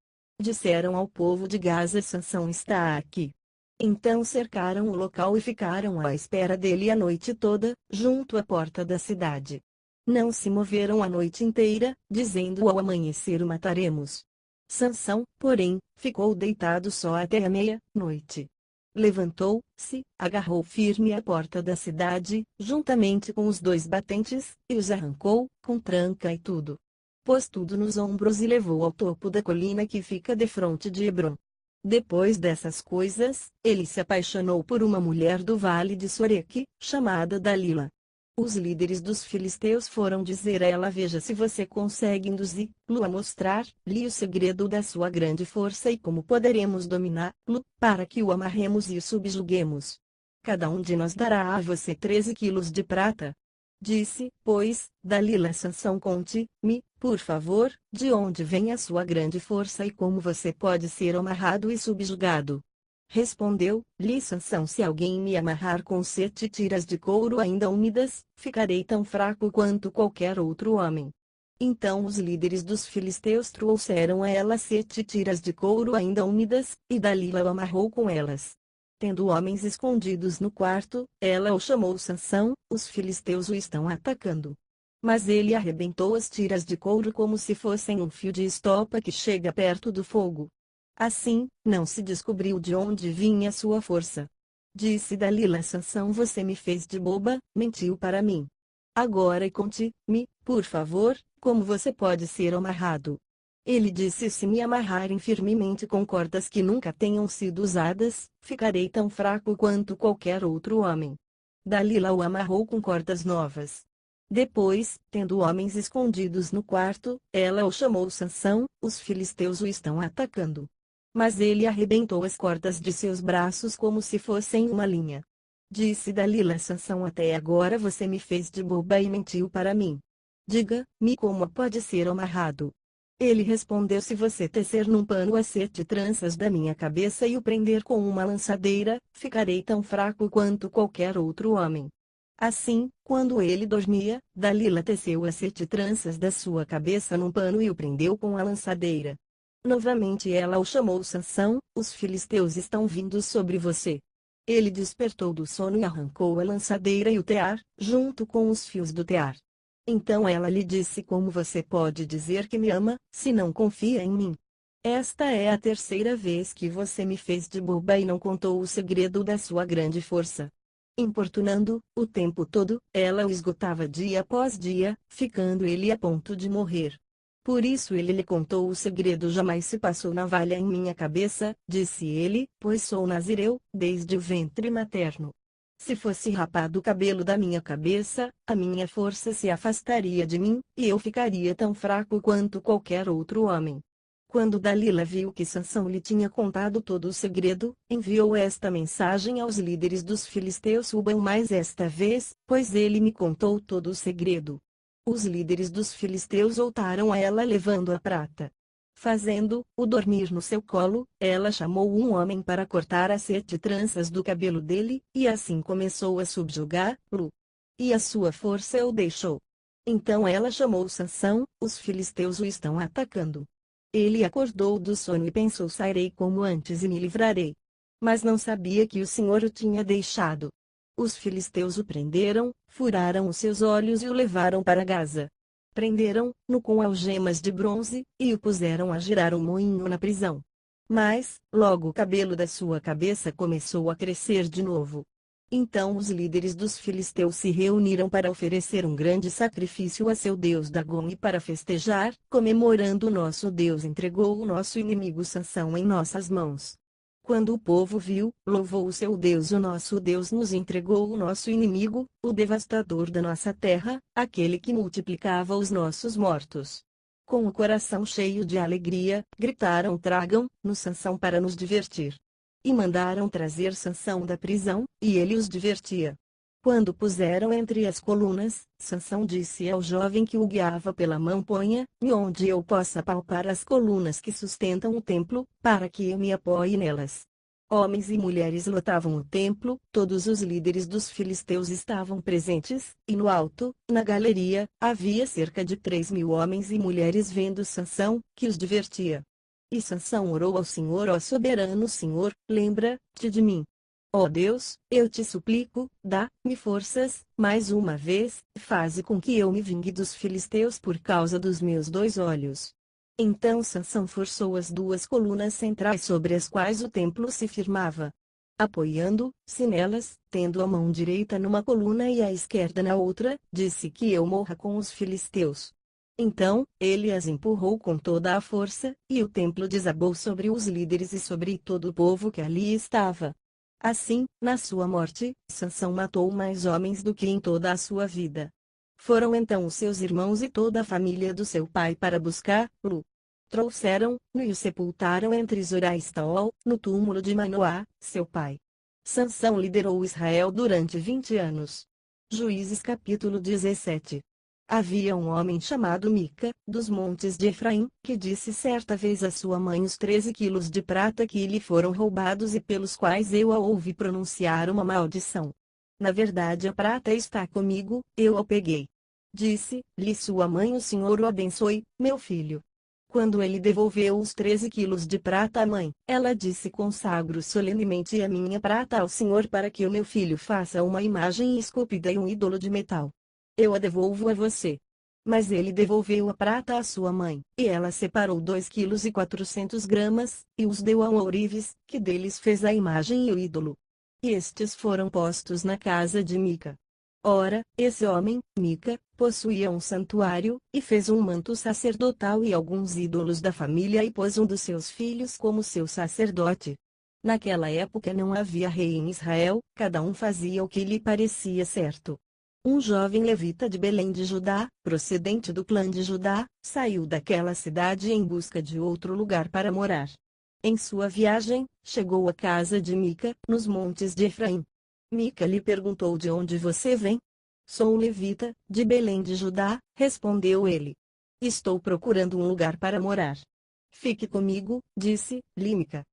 Disseram ao povo de Gaza: Sansão está aqui. Então cercaram o local e ficaram à espera dele a noite toda, junto à porta da cidade. Não se moveram a noite inteira, dizendo: ao amanhecer o mataremos. Sansão, porém, ficou deitado só até a meia-noite. Levantou-se, agarrou firme a porta da cidade, juntamente com os 2 batentes, e os arrancou, com tranca e tudo. Pôs tudo nos ombros e levou ao topo da colina que fica defronte de Hebrom. Depois dessas coisas, ele se apaixonou por uma mulher do vale de Soreque, chamada Dalila. Os líderes dos filisteus foram dizer a ela: veja se você consegue induzir-lo a mostrar-lhe o segredo da sua grande força e como poderemos dominá-lo, para que o amarremos e o subjuguemos. Cada um de nós dará a você 13 quilos de prata. Disse, pois, Dalila a Sansão: conte-me, por favor, de onde vem a sua grande força e como você pode ser amarrado e subjugado. Respondeu-lhe Sansão: se alguém me amarrar com 7 tiras de couro ainda úmidas, ficarei tão fraco quanto qualquer outro homem. Então os líderes dos filisteus trouxeram a ela 7 tiras de couro ainda úmidas, e Dalila o amarrou com elas. Tendo homens escondidos no quarto, ela o chamou: Sansão, os filisteus o estão atacando. Mas ele arrebentou as tiras de couro como se fossem um fio de estopa que chega perto do fogo. Assim, não se descobriu de onde vinha sua força. Disse Dalila a Sansão: você me fez de boba, mentiu para mim. Agora conte-me, por favor, como você pode ser amarrado. Ele disse: se me amarrarem firmemente com cordas que nunca tenham sido usadas, ficarei tão fraco quanto qualquer outro homem. Dalila o amarrou com cordas novas. Depois, tendo homens escondidos no quarto, ela o chamou: Sansão, os filisteus o estão atacando. Mas ele arrebentou as cordas de seus braços como se fossem uma linha. Disse Dalila a Sansão: até agora você me fez de boba e mentiu para mim. Diga-me como pode ser amarrado. Ele respondeu: se você tecer num pano as 7 tranças da minha cabeça e o prender com uma lançadeira, ficarei tão fraco quanto qualquer outro homem. Assim, quando ele dormia, Dalila teceu as 7 tranças da sua cabeça num pano e o prendeu com a lançadeira. Novamente ela o chamou: Sansão, os filisteus estão vindo sobre você. Ele despertou do sono e arrancou a lançadeira e o tear, junto com os fios do tear. Então ela lhe disse: como você pode dizer que me ama, se não confia em mim? Esta é a 3ª vez que você me fez de boba e não contou o segredo da sua grande força. Importunando, o tempo todo, ela o esgotava dia após dia, ficando ele a ponto de morrer. Por isso ele lhe contou o segredo: jamais se passou navalha em minha cabeça, disse ele, pois sou nazireu, desde o ventre materno. Se fosse rapado o cabelo da minha cabeça, a minha força se afastaria de mim, e eu ficaria tão fraco quanto qualquer outro homem. Quando Dalila viu que Sansão lhe tinha contado todo o segredo, enviou esta mensagem aos líderes dos filisteus: subam mais esta vez, pois ele me contou todo o segredo. Os líderes dos filisteus voltaram a ela levando a prata. Fazendo-o dormir no seu colo, ela chamou um homem para cortar as 7 tranças do cabelo dele, e assim começou a subjugá-lo. E a sua força o deixou. Então ela chamou Sansão: os filisteus o estão atacando. Ele acordou do sono e pensou: sairei como antes e me livrarei. Mas não sabia que o Senhor o tinha deixado. Os filisteus o prenderam, furaram os seus olhos e o levaram para Gaza. Prenderam-no com algemas de bronze, e o puseram a girar um moinho na prisão. Mas, logo o cabelo da sua cabeça começou a crescer de novo. Então os líderes dos filisteus se reuniram para oferecer um grande sacrifício a seu deus Dagom e para festejar, comemorando: nosso Deus entregou o nosso inimigo Sansão em nossas mãos. Quando o povo viu, louvou o seu Deus: o nosso Deus nos entregou o nosso inimigo, o devastador da nossa terra, aquele que multiplicava os nossos mortos. Com o coração cheio de alegria, gritaram: tragam-nos Sansão para nos divertir. E mandaram trazer Sansão da prisão, e ele os divertia. Quando puseram entre as colunas, Sansão disse ao jovem que o guiava pela mão: ponha-me onde eu possa palpar as colunas que sustentam o templo, para que eu me apoie nelas. Homens e mulheres lotavam o templo, todos os líderes dos filisteus estavam presentes, e no alto, na galeria, havia cerca de 3.000 homens e mulheres vendo Sansão, que os divertia. E Sansão orou ao Senhor: ó soberano Senhor, lembra-te de mim. Ó Deus, eu te suplico, dá-me forças, mais uma vez, faze com que eu me vingue dos filisteus por causa dos meus 2 olhos. Então Sansão forçou as 2 colunas centrais sobre as quais o templo se firmava. Apoiando-se nelas, tendo a mão direita numa coluna e a esquerda na outra, disse: que eu morra com os filisteus. Então, ele as empurrou com toda a força, e o templo desabou sobre os líderes e sobre todo o povo que ali estava. Assim, na sua morte, Sansão matou mais homens do que em toda a sua vida. Foram então os seus irmãos e toda a família do seu pai para buscá-lo. Trouxeram-no e o sepultaram entre Zorá e Estaol, no túmulo de Manoá, seu pai. Sansão liderou Israel durante 20 anos. Juízes capítulo 17. Havia um homem chamado Mica, dos montes de Efraim, que disse certa vez à sua mãe os 13 quilos de prata que lhe foram roubados e pelos quais eu a ouvi pronunciar uma maldição. Na verdade a prata está comigo, eu a peguei. Disse-lhe sua mãe: o Senhor o abençoe, meu filho. Quando ele devolveu os 13 quilos de prata à mãe, ela disse: consagro solenemente a minha prata ao Senhor para que o meu filho faça uma imagem esculpida e um ídolo de metal. Eu a devolvo a você. Mas ele devolveu a prata à sua mãe, e ela separou 2,4 kg, e os deu ao ourives, que deles fez a imagem e o ídolo. E estes foram postos na casa de Mica. Ora, esse homem, Mica, possuía um santuário, e fez um manto sacerdotal e alguns ídolos da família e pôs um dos seus filhos como seu sacerdote. Naquela época não havia rei em Israel, cada um fazia o que lhe parecia certo. Um jovem levita de Belém de Judá, procedente do clã de Judá, saiu daquela cidade em busca de outro lugar para morar. Em sua viagem, chegou à casa de Mica, nos montes de Efraim. Mica lhe perguntou: de onde você vem? Sou levita, de Belém de Judá, respondeu ele. Estou procurando um lugar para morar. Fique comigo, disse-lhe Mica.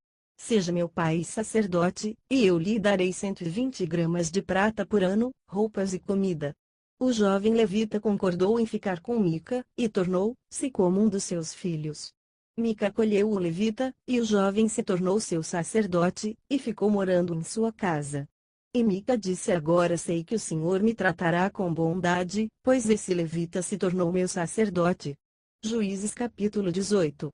Seja meu pai sacerdote, e eu lhe darei 120 gramas de prata por ano, roupas e comida. O jovem levita concordou em ficar com Mica, e tornou-se como um dos seus filhos. Mica acolheu o levita, e o jovem se tornou seu sacerdote, e ficou morando em sua casa. E Mica disse: agora sei que o Senhor me tratará com bondade, pois esse levita se tornou meu sacerdote. Juízes capítulo 18.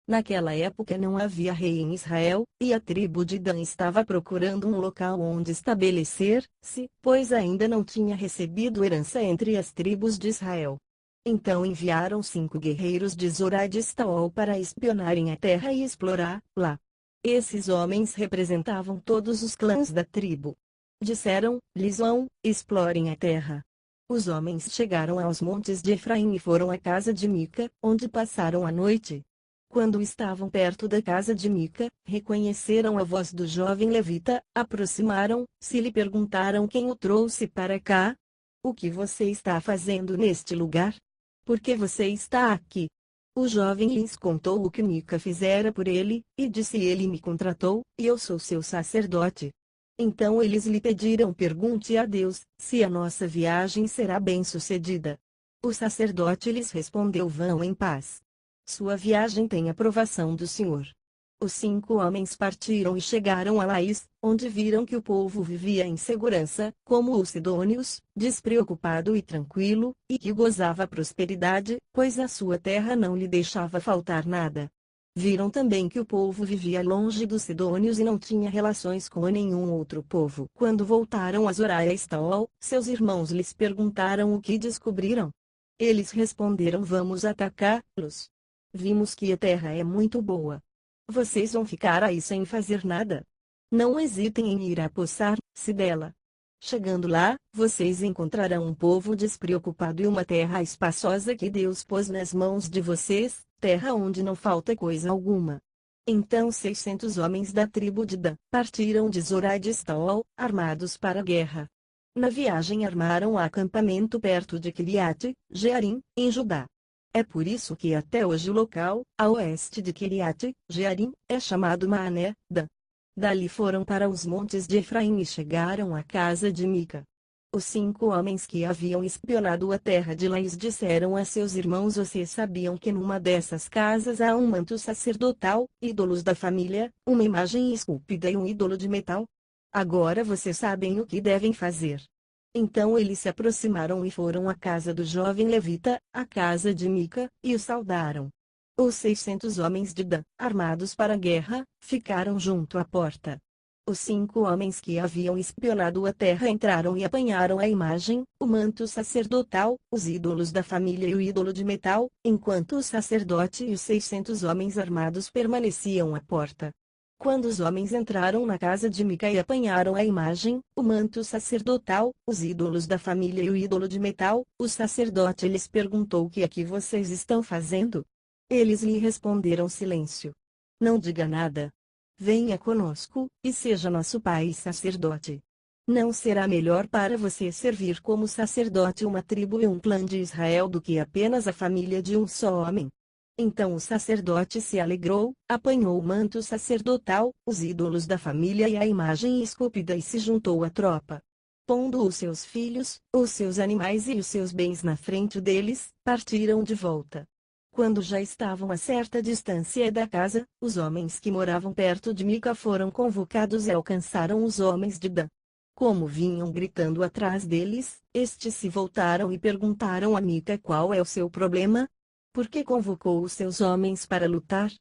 Naquela época não havia rei em Israel, e a tribo de Dan estava procurando um local onde estabelecer-se, pois ainda não tinha recebido herança entre as tribos de Israel. Então enviaram 5 guerreiros de Zorá e de Estaol para espionarem a terra e explorar lá. Esses homens representavam todos os clãs da tribo. Disseram-lhes: vão, explorem a terra. Os homens chegaram aos montes de Efraim e foram à casa de Mica, onde passaram a noite. Quando estavam perto da casa de Mica, reconheceram a voz do jovem levita, aproximaram-se e lhe perguntaram quem o trouxe para cá. O que você está fazendo neste lugar? Por que você está aqui? O jovem lhes contou o que Mica fizera por ele, e disse: ele me contratou, e eu sou seu sacerdote. Então eles lhe pediram: pergunte a Deus, se a nossa viagem será bem-sucedida. O sacerdote lhes respondeu: vão em paz. Sua viagem tem aprovação do Senhor. Os 5 homens partiram e chegaram a Laís, onde viram que o povo vivia em segurança, como os sidônios, despreocupado e tranquilo, e que gozava prosperidade, pois a sua terra não lhe deixava faltar nada. Viram também que o povo vivia longe dos sidônios e não tinha relações com nenhum outro povo. Quando voltaram a Zorá e a Estaol, seus irmãos lhes perguntaram o que descobriram. Eles responderam: vamos atacá-los. Vimos que a terra é muito boa. Vocês vão ficar aí sem fazer nada? Não hesitem em ir apossar-se dela. Chegando lá, vocês encontrarão um povo despreocupado e uma terra espaçosa que Deus pôs nas mãos de vocês, terra onde não falta coisa alguma. Então 600 homens da tribo de Dan partiram de Zorá e de Estaol, armados para a guerra. Na viagem armaram acampamento perto de Quiriate Jearim, em Judá. É por isso que até hoje o local, a oeste de Quiriate Jearim, é chamado Maané, Dan. Dali foram para os montes de Efraim e chegaram à casa de Mica. Os 5 homens que haviam espionado a terra de Laís disseram a seus irmãos: vocês sabiam que numa dessas casas há um manto sacerdotal, ídolos da família, uma imagem esculpida e um ídolo de metal? Agora vocês sabem o que devem fazer. Então eles se aproximaram e foram à casa do jovem levita, à casa de Mica, e o saudaram. Os 600 homens de Dan, armados para a guerra, ficaram junto à porta. Os 5 homens que haviam espionado a terra entraram e apanharam a imagem, o manto sacerdotal, os ídolos da família e o ídolo de metal, enquanto o sacerdote e os 600 homens armados permaneciam à porta. Quando os homens entraram na casa de Mica e apanharam a imagem, o manto sacerdotal, os ídolos da família e o ídolo de metal, o sacerdote lhes perguntou: o que é que vocês estão fazendo? Eles lhe responderam: silêncio. Não diga nada. Venha conosco, e seja nosso pai e sacerdote. Não será melhor para você servir como sacerdote uma tribo e um clã de Israel do que apenas a família de um só homem. Então o sacerdote se alegrou, apanhou o manto sacerdotal, os ídolos da família e a imagem esculpida e se juntou à tropa. Pondo os seus filhos, os seus animais e os seus bens na frente deles, partiram de volta. Quando já estavam a certa distância da casa, os homens que moravam perto de Mica foram convocados e alcançaram os homens de Dan. Como vinham gritando atrás deles, estes se voltaram e perguntaram a Mica qual é o seu problema. Por que convocou os seus homens para lutar?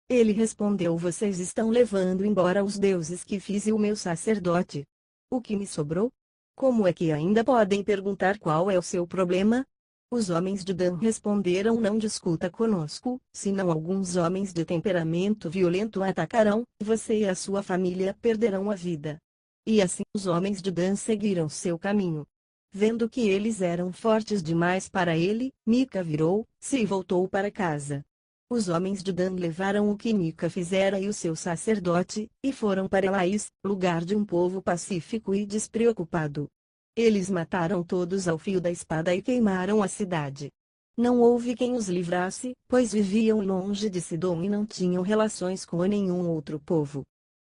Ele respondeu: vocês estão levando embora os deuses que fiz e o meu sacerdote. O que me sobrou? Como é que ainda podem perguntar qual é o seu problema? Os homens de Dan responderam: não discuta conosco, senão alguns homens de temperamento violento atacarão, você e a sua família perderão a vida. E assim os homens de Dan seguiram seu caminho. Vendo que eles eram fortes demais para ele, Mica virou-se e voltou para casa. Os homens de Dan levaram o que Mica fizera e o seu sacerdote, e foram para Laís, lugar de um povo pacífico e despreocupado. Eles mataram todos ao fio da espada e queimaram a cidade. Não houve quem os livrasse, pois viviam longe de Sidom e não tinham relações com nenhum outro povo.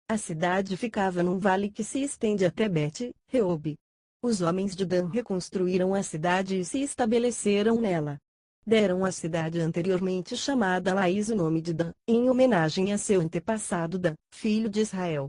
A cidade ficava num vale que se estende até Bet-Reob. Os homens de Dan reconstruíram a cidade e se estabeleceram nela. Deram à cidade anteriormente chamada Laís o nome de Dan, em homenagem a seu antepassado Dan, filho de Israel.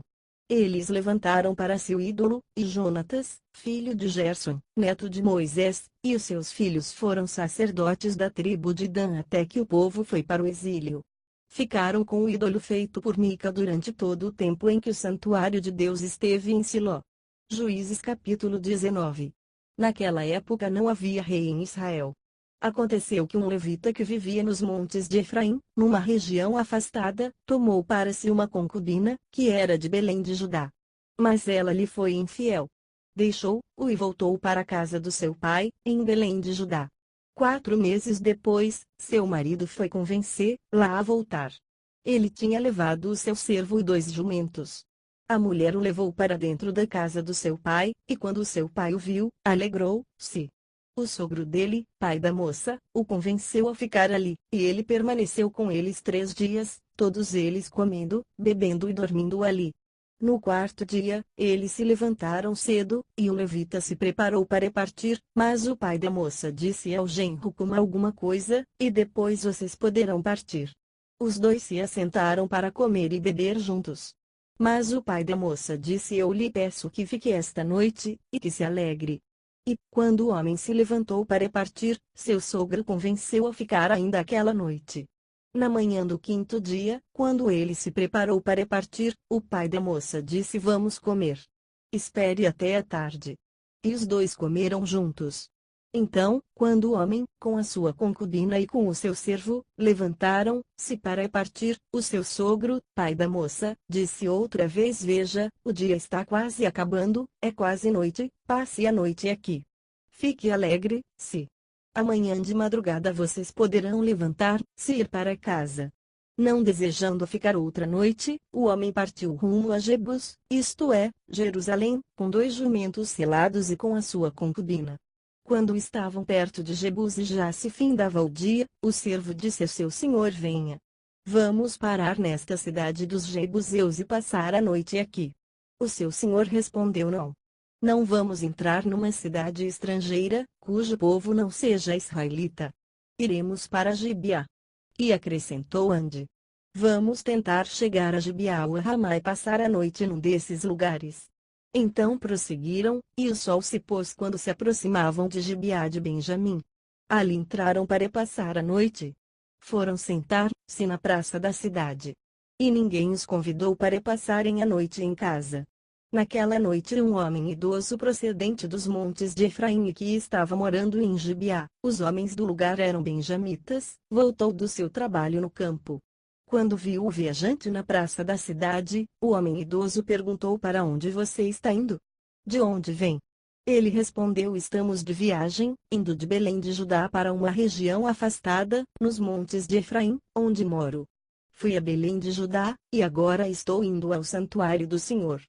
Eles levantaram para si o ídolo, e Jonatas, filho de Gerson, neto de Moisés, e os seus filhos foram sacerdotes da tribo de Dan até que o povo foi para o exílio. Ficaram com o ídolo feito por Mica durante todo o tempo em que o santuário de Deus esteve em Siló. Juízes capítulo 19. Naquela época não havia rei em Israel. Aconteceu que um levita que vivia nos montes de Efraim, numa região afastada, tomou para si uma concubina, que era de Belém de Judá. Mas ela lhe foi infiel. Deixou-o e voltou para a casa do seu pai, em Belém de Judá. 4 meses depois, seu marido foi convencê-la a voltar. Ele tinha levado o seu servo e 2 jumentos. A mulher o levou para dentro da casa do seu pai, e quando o seu pai o viu, alegrou-se. O sogro dele, pai da moça, o convenceu a ficar ali, e ele permaneceu com eles 3 dias, todos eles comendo, bebendo e dormindo ali. No 4º dia, eles se levantaram cedo, e o levita se preparou para partir, mas o pai da moça disse ao genro: coma alguma coisa, e depois vocês poderão partir. Os 2 se assentaram para comer e beber juntos. Mas o pai da moça disse: eu lhe peço que fique esta noite, e que se alegre. E, quando o homem se levantou para partir, seu sogro convenceu a ficar ainda aquela noite. Na manhã do 5º dia, quando ele se preparou para partir, o pai da moça disse: vamos comer. Espere até a tarde. E os 2 comeram juntos. Então, quando o homem, com a sua concubina e com o seu servo, levantaram-se para partir, o seu sogro, pai da moça, disse outra vez: veja, o dia está quase acabando, é quase noite, passe a noite aqui. Fique alegre, se amanhã de madrugada vocês poderão levantar-se e ir para casa. Não desejando ficar outra noite, o homem partiu rumo a Jebus, isto é, Jerusalém, com 2 jumentos selados e com a sua concubina. Quando estavam perto de Jebus e já se findava o dia, o servo disse a seu senhor: venha. Vamos parar nesta cidade dos Jebuseus e passar a noite aqui. O seu senhor respondeu: não. Não vamos entrar numa cidade estrangeira, cujo povo não seja israelita. Iremos para Gibeá. E acrescentou: ande. Vamos tentar chegar a Gibeá ou a Ramá e passar a noite num desses lugares. Então prosseguiram, e o sol se pôs quando se aproximavam de Gibeá de Benjamim. Ali entraram para passar a noite. Foram sentar-se na praça da cidade. E ninguém os convidou para passarem a noite em casa. Naquela noite um homem idoso procedente dos montes de Efraim e que estava morando em Gibeá, os homens do lugar eram benjamitas, voltou do seu trabalho no campo. Quando viu o viajante na praça da cidade, o homem idoso perguntou: para onde você está indo? De onde vem? Ele respondeu: estamos de viagem, indo de Belém de Judá para uma região afastada, nos montes de Efraim, onde moro. Fui a Belém de Judá, e agora estou indo ao santuário do Senhor.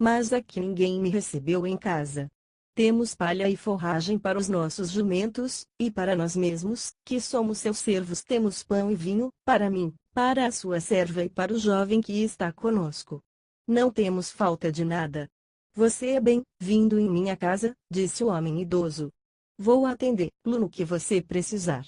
Mas aqui ninguém me recebeu em casa. Temos palha e forragem para os nossos jumentos, e para nós mesmos, que somos seus servos, temos pão e vinho, para mim, para a sua serva e para o jovem que está conosco. Não temos falta de nada. Você é bem-vindo em minha casa, disse o homem idoso. Vou atendê-lo no que você precisar.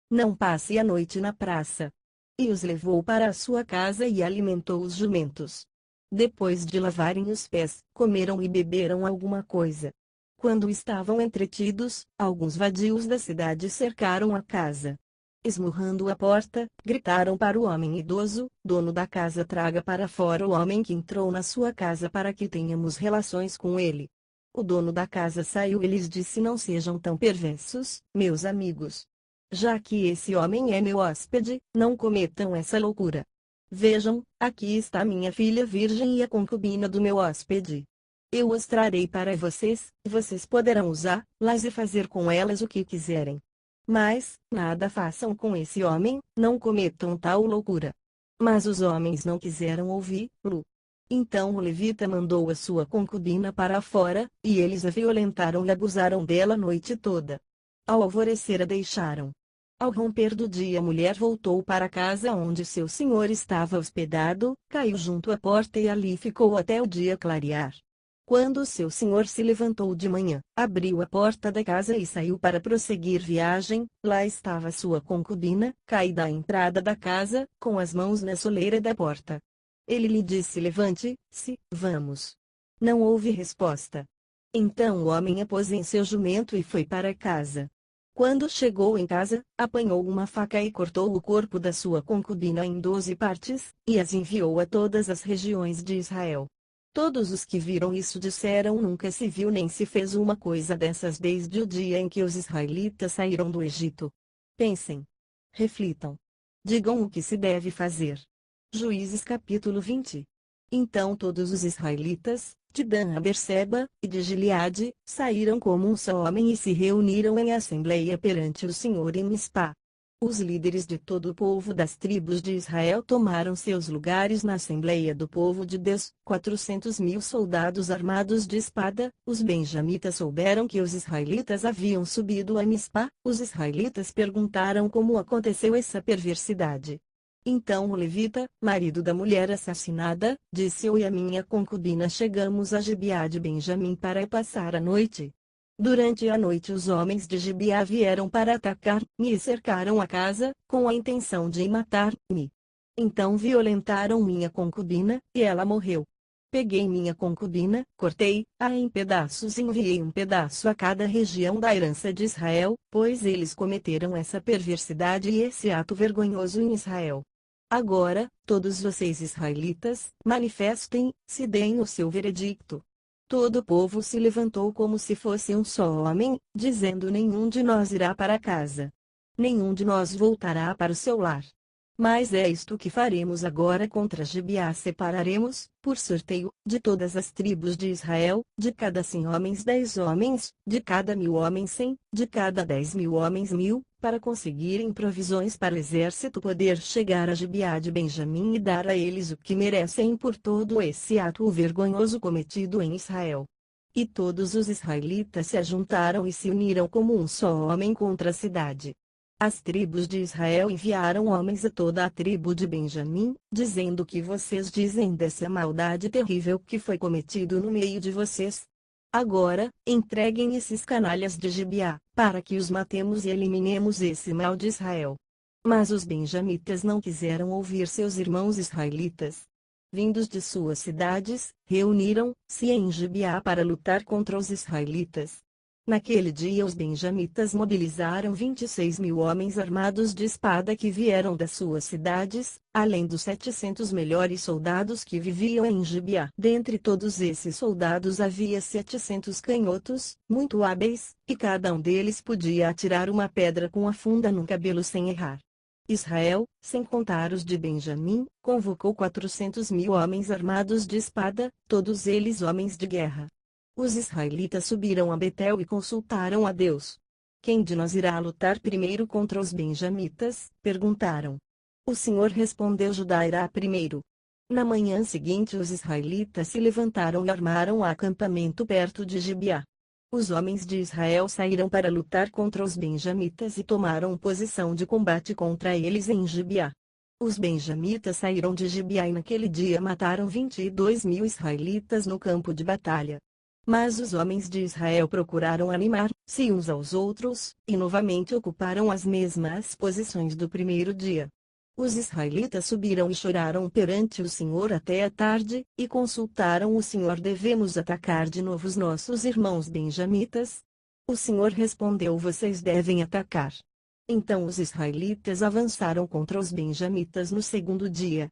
Não passe a noite na praça. E os levou para a sua casa e alimentou os jumentos. Depois de lavarem os pés, comeram e beberam alguma coisa. Quando estavam entretidos, alguns vadios da cidade cercaram a casa. Esmurrando a porta, gritaram para o homem idoso: dono da casa, traga para fora o homem que entrou na sua casa para que tenhamos relações com ele. O dono da casa saiu e lhes disse: não sejam tão perversos, meus amigos. Já que esse homem é meu hóspede, não cometam essa loucura. Vejam, aqui está minha filha virgem e a concubina do meu hóspede. Eu as trarei para vocês, e vocês poderão usá-las e fazer com elas o que quiserem. Mas, nada façam com esse homem, não cometam tal loucura. Mas os homens não quiseram ouvi-lo. Então o levita mandou a sua concubina para fora, e eles a violentaram e abusaram dela a noite toda. Ao alvorecer a deixaram. Ao romper do dia a mulher voltou para a casa onde seu senhor estava hospedado, caiu junto à porta e ali ficou até o dia clarear. Quando seu senhor se levantou de manhã, abriu a porta da casa e saiu para prosseguir viagem, lá estava sua concubina, caída à entrada da casa, com as mãos na soleira da porta. Ele lhe disse: levante-se, vamos. Não houve resposta. Então o homem a pôs em seu jumento e foi para casa. Quando chegou em casa, apanhou uma faca e cortou o corpo da sua concubina em 12 partes, e as enviou a todas as regiões de Israel. Todos os que viram isso disseram: nunca se viu nem se fez uma coisa dessas desde o dia em que os israelitas saíram do Egito. Pensem. Reflitam. Digam o que se deve fazer. Juízes capítulo 20. Então todos os israelitas, de Dan a Berseba, e de Gileade, saíram como um só homem e se reuniram em assembleia perante o Senhor em Mispá. Os líderes de todo o povo das tribos de Israel tomaram seus lugares na Assembleia do Povo de Deus, 400.000 soldados armados de espada. Os benjamitas souberam que os israelitas haviam subido a Mispá. Os israelitas perguntaram como aconteceu essa perversidade. Então o levita, marido da mulher assassinada, disse: eu e a minha concubina chegamos a Gibeá de Benjamim para passar a noite. Durante a noite os homens de Gibeá vieram para atacar-me e cercaram a casa, com a intenção de matar-me. Então violentaram minha concubina, e ela morreu. Peguei minha concubina, cortei-a em pedaços e enviei um pedaço a cada região da herança de Israel, pois eles cometeram essa perversidade e esse ato vergonhoso em Israel. Agora, todos vocês israelitas, manifestem-se, deem o seu veredicto. Todo o povo se levantou como se fosse um só homem, dizendo: nenhum de nós irá para casa. Nenhum de nós voltará para o seu lar. Mas é isto que faremos agora contra Gibeá: separaremos, por sorteio, de todas as tribos de Israel, de cada 100 homens 10 homens, de cada 1.000 homens 100, de cada 10.000 homens 1.000, para conseguirem provisões para o exército poder chegar a Gibeá de Benjamim e dar a eles o que merecem por todo esse ato vergonhoso cometido em Israel. E todos os israelitas se ajuntaram e se uniram como um só homem contra a cidade. As tribos de Israel enviaram homens a toda a tribo de Benjamim, dizendo: o que vocês dizem dessa maldade terrível que foi cometido no meio de vocês? Agora, entreguem esses canalhas de Gibeá, para que os matemos e eliminemos esse mal de Israel. Mas os benjamitas não quiseram ouvir seus irmãos israelitas. Vindos de suas cidades, reuniram-se em Gibeá para lutar contra os israelitas. Naquele dia os benjamitas mobilizaram 26.000 homens armados de espada que vieram das suas cidades, além dos 700 melhores soldados que viviam em Gibeá. Dentre todos esses soldados havia 700 canhotos, muito hábeis, e cada um deles podia atirar uma pedra com a funda no cabelo sem errar. Israel, sem contar os de Benjamim, convocou 400.000 homens armados de espada, todos eles homens de guerra. Os israelitas subiram a Betel e consultaram a Deus. Quem de nós irá lutar primeiro contra os benjamitas? Perguntaram. O Senhor respondeu: Judá irá primeiro. Na manhã seguinte os israelitas se levantaram e armaram acampamento perto de Gibeá. Os homens de Israel saíram para lutar contra os benjamitas e tomaram posição de combate contra eles em Gibeá. Os benjamitas saíram de Gibeá e naquele dia mataram 22.000 israelitas no campo de batalha. Mas os homens de Israel procuraram animar-se uns aos outros, e novamente ocuparam as mesmas posições do primeiro dia. Os israelitas subiram e choraram perante o Senhor até a tarde, e consultaram o Senhor: devemos atacar de novo os nossos irmãos benjamitas? O Senhor respondeu: vocês devem atacar. Então os israelitas avançaram contra os benjamitas no segundo dia.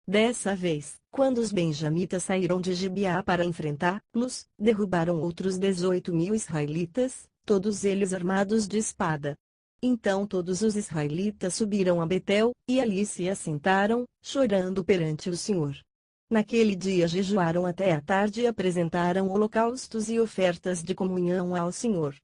Dessa vez, quando os benjamitas saíram de Gibeá para enfrentá-los, derrubaram outros 18.000 israelitas, todos eles armados de espada. Então todos os israelitas subiram a Betel, e ali se assentaram, chorando perante o Senhor. Naquele dia jejuaram até a tarde e apresentaram holocaustos e ofertas de comunhão ao Senhor.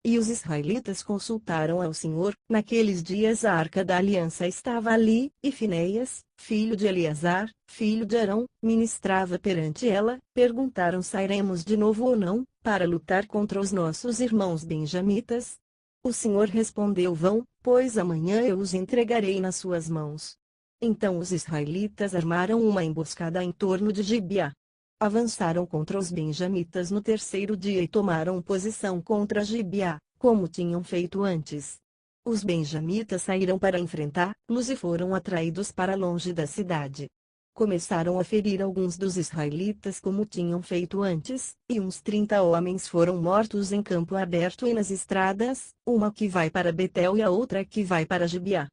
E os israelitas consultaram ao Senhor. Naqueles dias a arca da aliança estava ali, e Finéias, filho de Eleazar, filho de Arão, ministrava perante ela. Perguntaram: sairemos de novo ou não, para lutar contra os nossos irmãos benjamitas? O Senhor respondeu: vão, pois amanhã eu os entregarei nas suas mãos. Então os israelitas armaram uma emboscada em torno de Gibeá. Avançaram contra os benjamitas no terceiro dia e tomaram posição contra Gibeá, como tinham feito antes. Os benjamitas saíram para enfrentá-los e foram atraídos para longe da cidade. Começaram a ferir alguns dos israelitas como tinham feito antes, e uns 30 homens foram mortos em campo aberto e nas estradas, uma que vai para Betel e a outra que vai para Gibeá.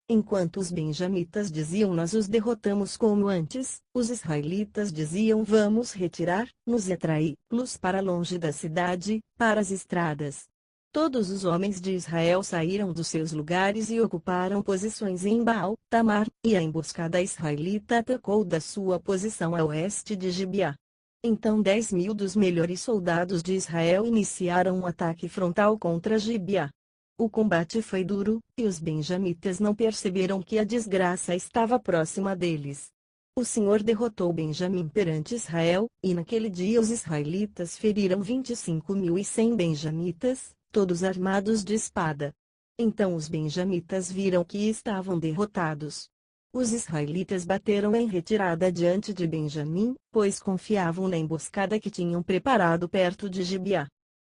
Enquanto os benjamitas diziam: nós os derrotamos como antes, os israelitas diziam: vamos retirar-nos e atraí-los para longe da cidade, para as estradas. Todos os homens de Israel saíram dos seus lugares e ocuparam posições em Baal, Tamar, e a emboscada israelita atacou da sua posição a oeste de Gibeá. Então 10.000 dos melhores soldados de Israel iniciaram um ataque frontal contra Gibeá. O combate foi duro, e os benjamitas não perceberam que a desgraça estava próxima deles. O Senhor derrotou Benjamim perante Israel, e naquele dia os israelitas feriram 25.100 benjamitas, todos armados de espada. Então os benjamitas viram que estavam derrotados. Os israelitas bateram em retirada diante de Benjamim, pois confiavam na emboscada que tinham preparado perto de Gibeá.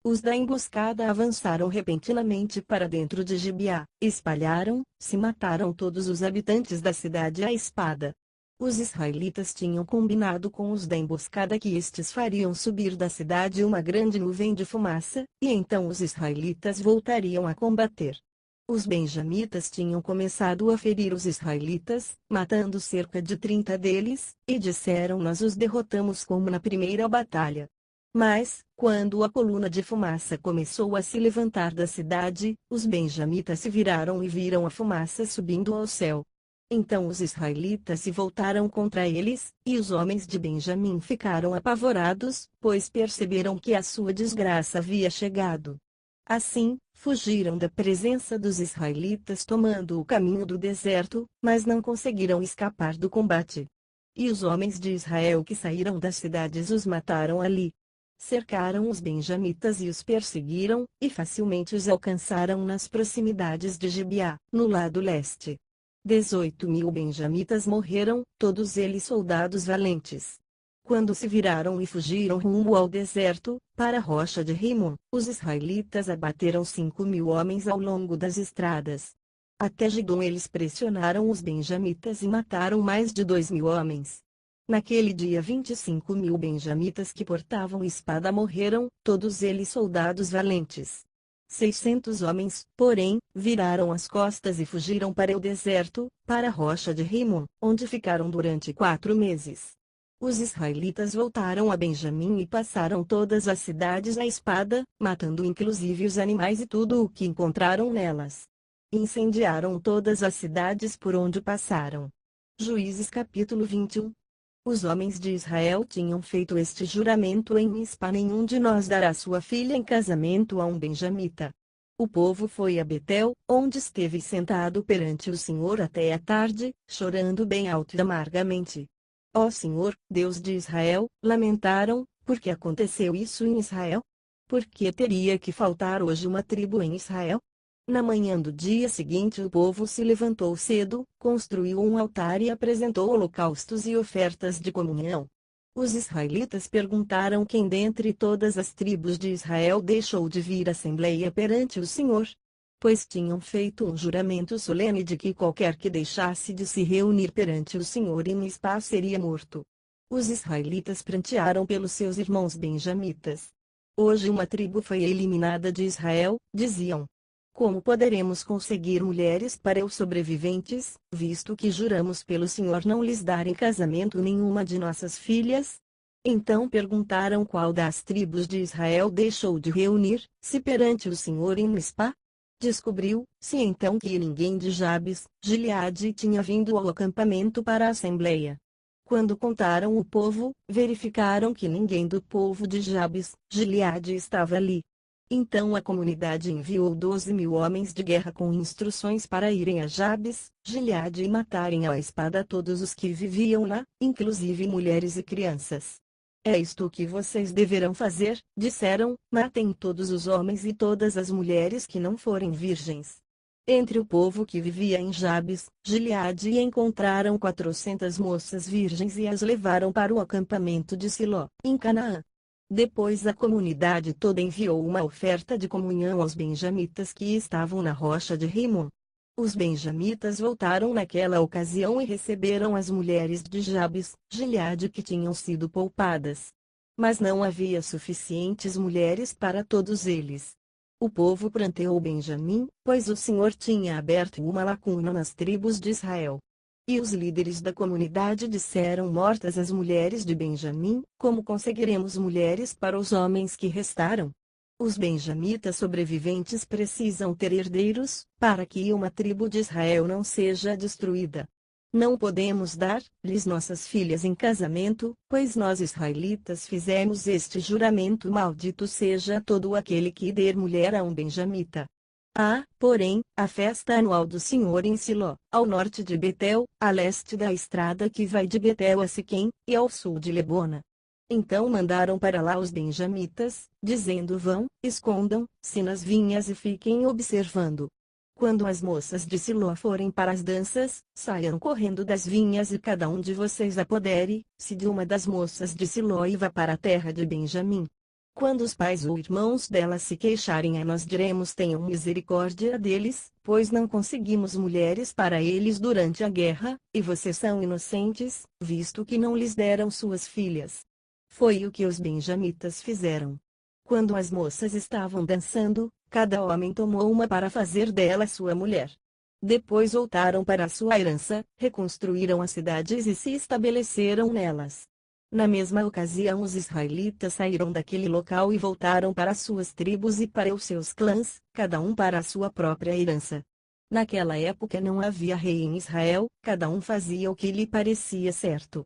Os da emboscada avançaram repentinamente para dentro de Gibeá, espalharam-se e mataram todos os habitantes da cidade à espada. Os israelitas tinham combinado com os da emboscada que estes fariam subir da cidade uma grande nuvem de fumaça, e então os israelitas voltariam a combater. Os benjamitas tinham começado a ferir os israelitas, matando cerca de 30 deles, e disseram: nós os derrotamos como na primeira batalha. Mas, quando a coluna de fumaça começou a se levantar da cidade, os benjamitas se viraram e viram a fumaça subindo ao céu. Então os israelitas se voltaram contra eles, e os homens de Benjamim ficaram apavorados, pois perceberam que a sua desgraça havia chegado. Assim, fugiram da presença dos israelitas tomando o caminho do deserto, mas não conseguiram escapar do combate. E os homens de Israel que saíram das cidades os mataram ali. Cercaram os benjamitas e os perseguiram, e facilmente os alcançaram nas proximidades de Gibeá, no lado leste. 18.000 benjamitas morreram, todos eles soldados valentes. Quando se viraram e fugiram rumo ao deserto, para a rocha de Rimon, os israelitas abateram 5.000 homens ao longo das estradas. Até Gidom eles pressionaram os benjamitas e mataram mais de 2.000 homens. Naquele dia 25.000 benjamitas que portavam espada morreram, todos eles soldados valentes. 600 homens, porém, viraram as costas e fugiram para o deserto, para a rocha de Rimon, onde ficaram durante 4 meses. Os israelitas voltaram a Benjamim e passaram todas as cidades à espada, matando inclusive os animais e tudo o que encontraram nelas. Incendiaram todas as cidades por onde passaram. Juízes capítulo 21. Os homens de Israel tinham feito este juramento em Mispa: nenhum de nós dará sua filha em casamento a um benjamita. O povo foi a Betel, onde esteve sentado perante o Senhor até a tarde, chorando bem alto e amargamente. Ó Senhor, Deus de Israel, lamentaram, porque aconteceu isso em Israel? Por que teria que faltar hoje uma tribo em Israel? Na manhã do dia seguinte o povo se levantou cedo, construiu um altar e apresentou holocaustos e ofertas de comunhão. Os israelitas perguntaram quem dentre todas as tribos de Israel deixou de vir à assembleia perante o Senhor. Pois tinham feito um juramento solene de que qualquer que deixasse de se reunir perante o Senhor em Mispa seria morto. Os israelitas prantearam pelos seus irmãos benjamitas. Hoje uma tribo foi eliminada de Israel, diziam. Como poderemos conseguir mulheres para os sobreviventes, visto que juramos pelo Senhor não lhes dar em casamento nenhuma de nossas filhas? Então perguntaram qual das tribos de Israel deixou de reunir-se perante o Senhor em Mispa? Descobriu-se então que ninguém de Jabes, Gileade tinha vindo ao acampamento para a assembleia. Quando contaram o povo, verificaram que ninguém do povo de Jabes, Gileade estava ali. Então a comunidade enviou 12.000 homens de guerra com instruções para irem a Jabes, Gileade e matarem à espada todos os que viviam lá, inclusive mulheres e crianças. É isto que vocês deverão fazer, disseram, matem todos os homens e todas as mulheres que não forem virgens. Entre o povo que vivia em Jabes, Gileade encontraram 400 moças virgens e as levaram para o acampamento de Siló, em Canaã. Depois a comunidade toda enviou uma oferta de comunhão aos benjamitas que estavam na rocha de Rimon. Os benjamitas voltaram naquela ocasião e receberam as mulheres de Jabes, Gileade que tinham sido poupadas. Mas não havia suficientes mulheres para todos eles. O povo pranteou Benjamim, pois o Senhor tinha aberto uma lacuna nas tribos de Israel. E os líderes da comunidade disseram: mortas as mulheres de Benjamim, como conseguiremos mulheres para os homens que restaram? Os benjamitas sobreviventes precisam ter herdeiros, para que uma tribo de Israel não seja destruída. Não podemos dar-lhes nossas filhas em casamento, pois nós israelitas fizemos este juramento: maldito seja todo aquele que der mulher a um benjamita. Porém, a festa anual do Senhor em Siló, ao norte de Betel, a leste da estrada que vai de Betel a Siquém, e ao sul de Lebona. Então mandaram para lá os benjamitas, dizendo: vão, escondam-se nas vinhas e fiquem observando. Quando as moças de Siló forem para as danças, saiam correndo das vinhas e cada um de vocês apodere-se de uma das moças de Siló e vá para a terra de Benjamim. Quando os pais ou irmãos delas se queixarem, a nós diremos: tenham misericórdia deles, pois não conseguimos mulheres para eles durante a guerra, e vocês são inocentes, visto que não lhes deram suas filhas. Foi o que os benjamitas fizeram. Quando as moças estavam dançando, cada homem tomou uma para fazer dela sua mulher. Depois voltaram para a sua herança, reconstruíram as cidades e se estabeleceram nelas. Na mesma ocasião os israelitas saíram daquele local e voltaram para suas tribos e para os seus clãs, cada um para a sua própria herança. Naquela época não havia rei em Israel, cada um fazia o que lhe parecia certo.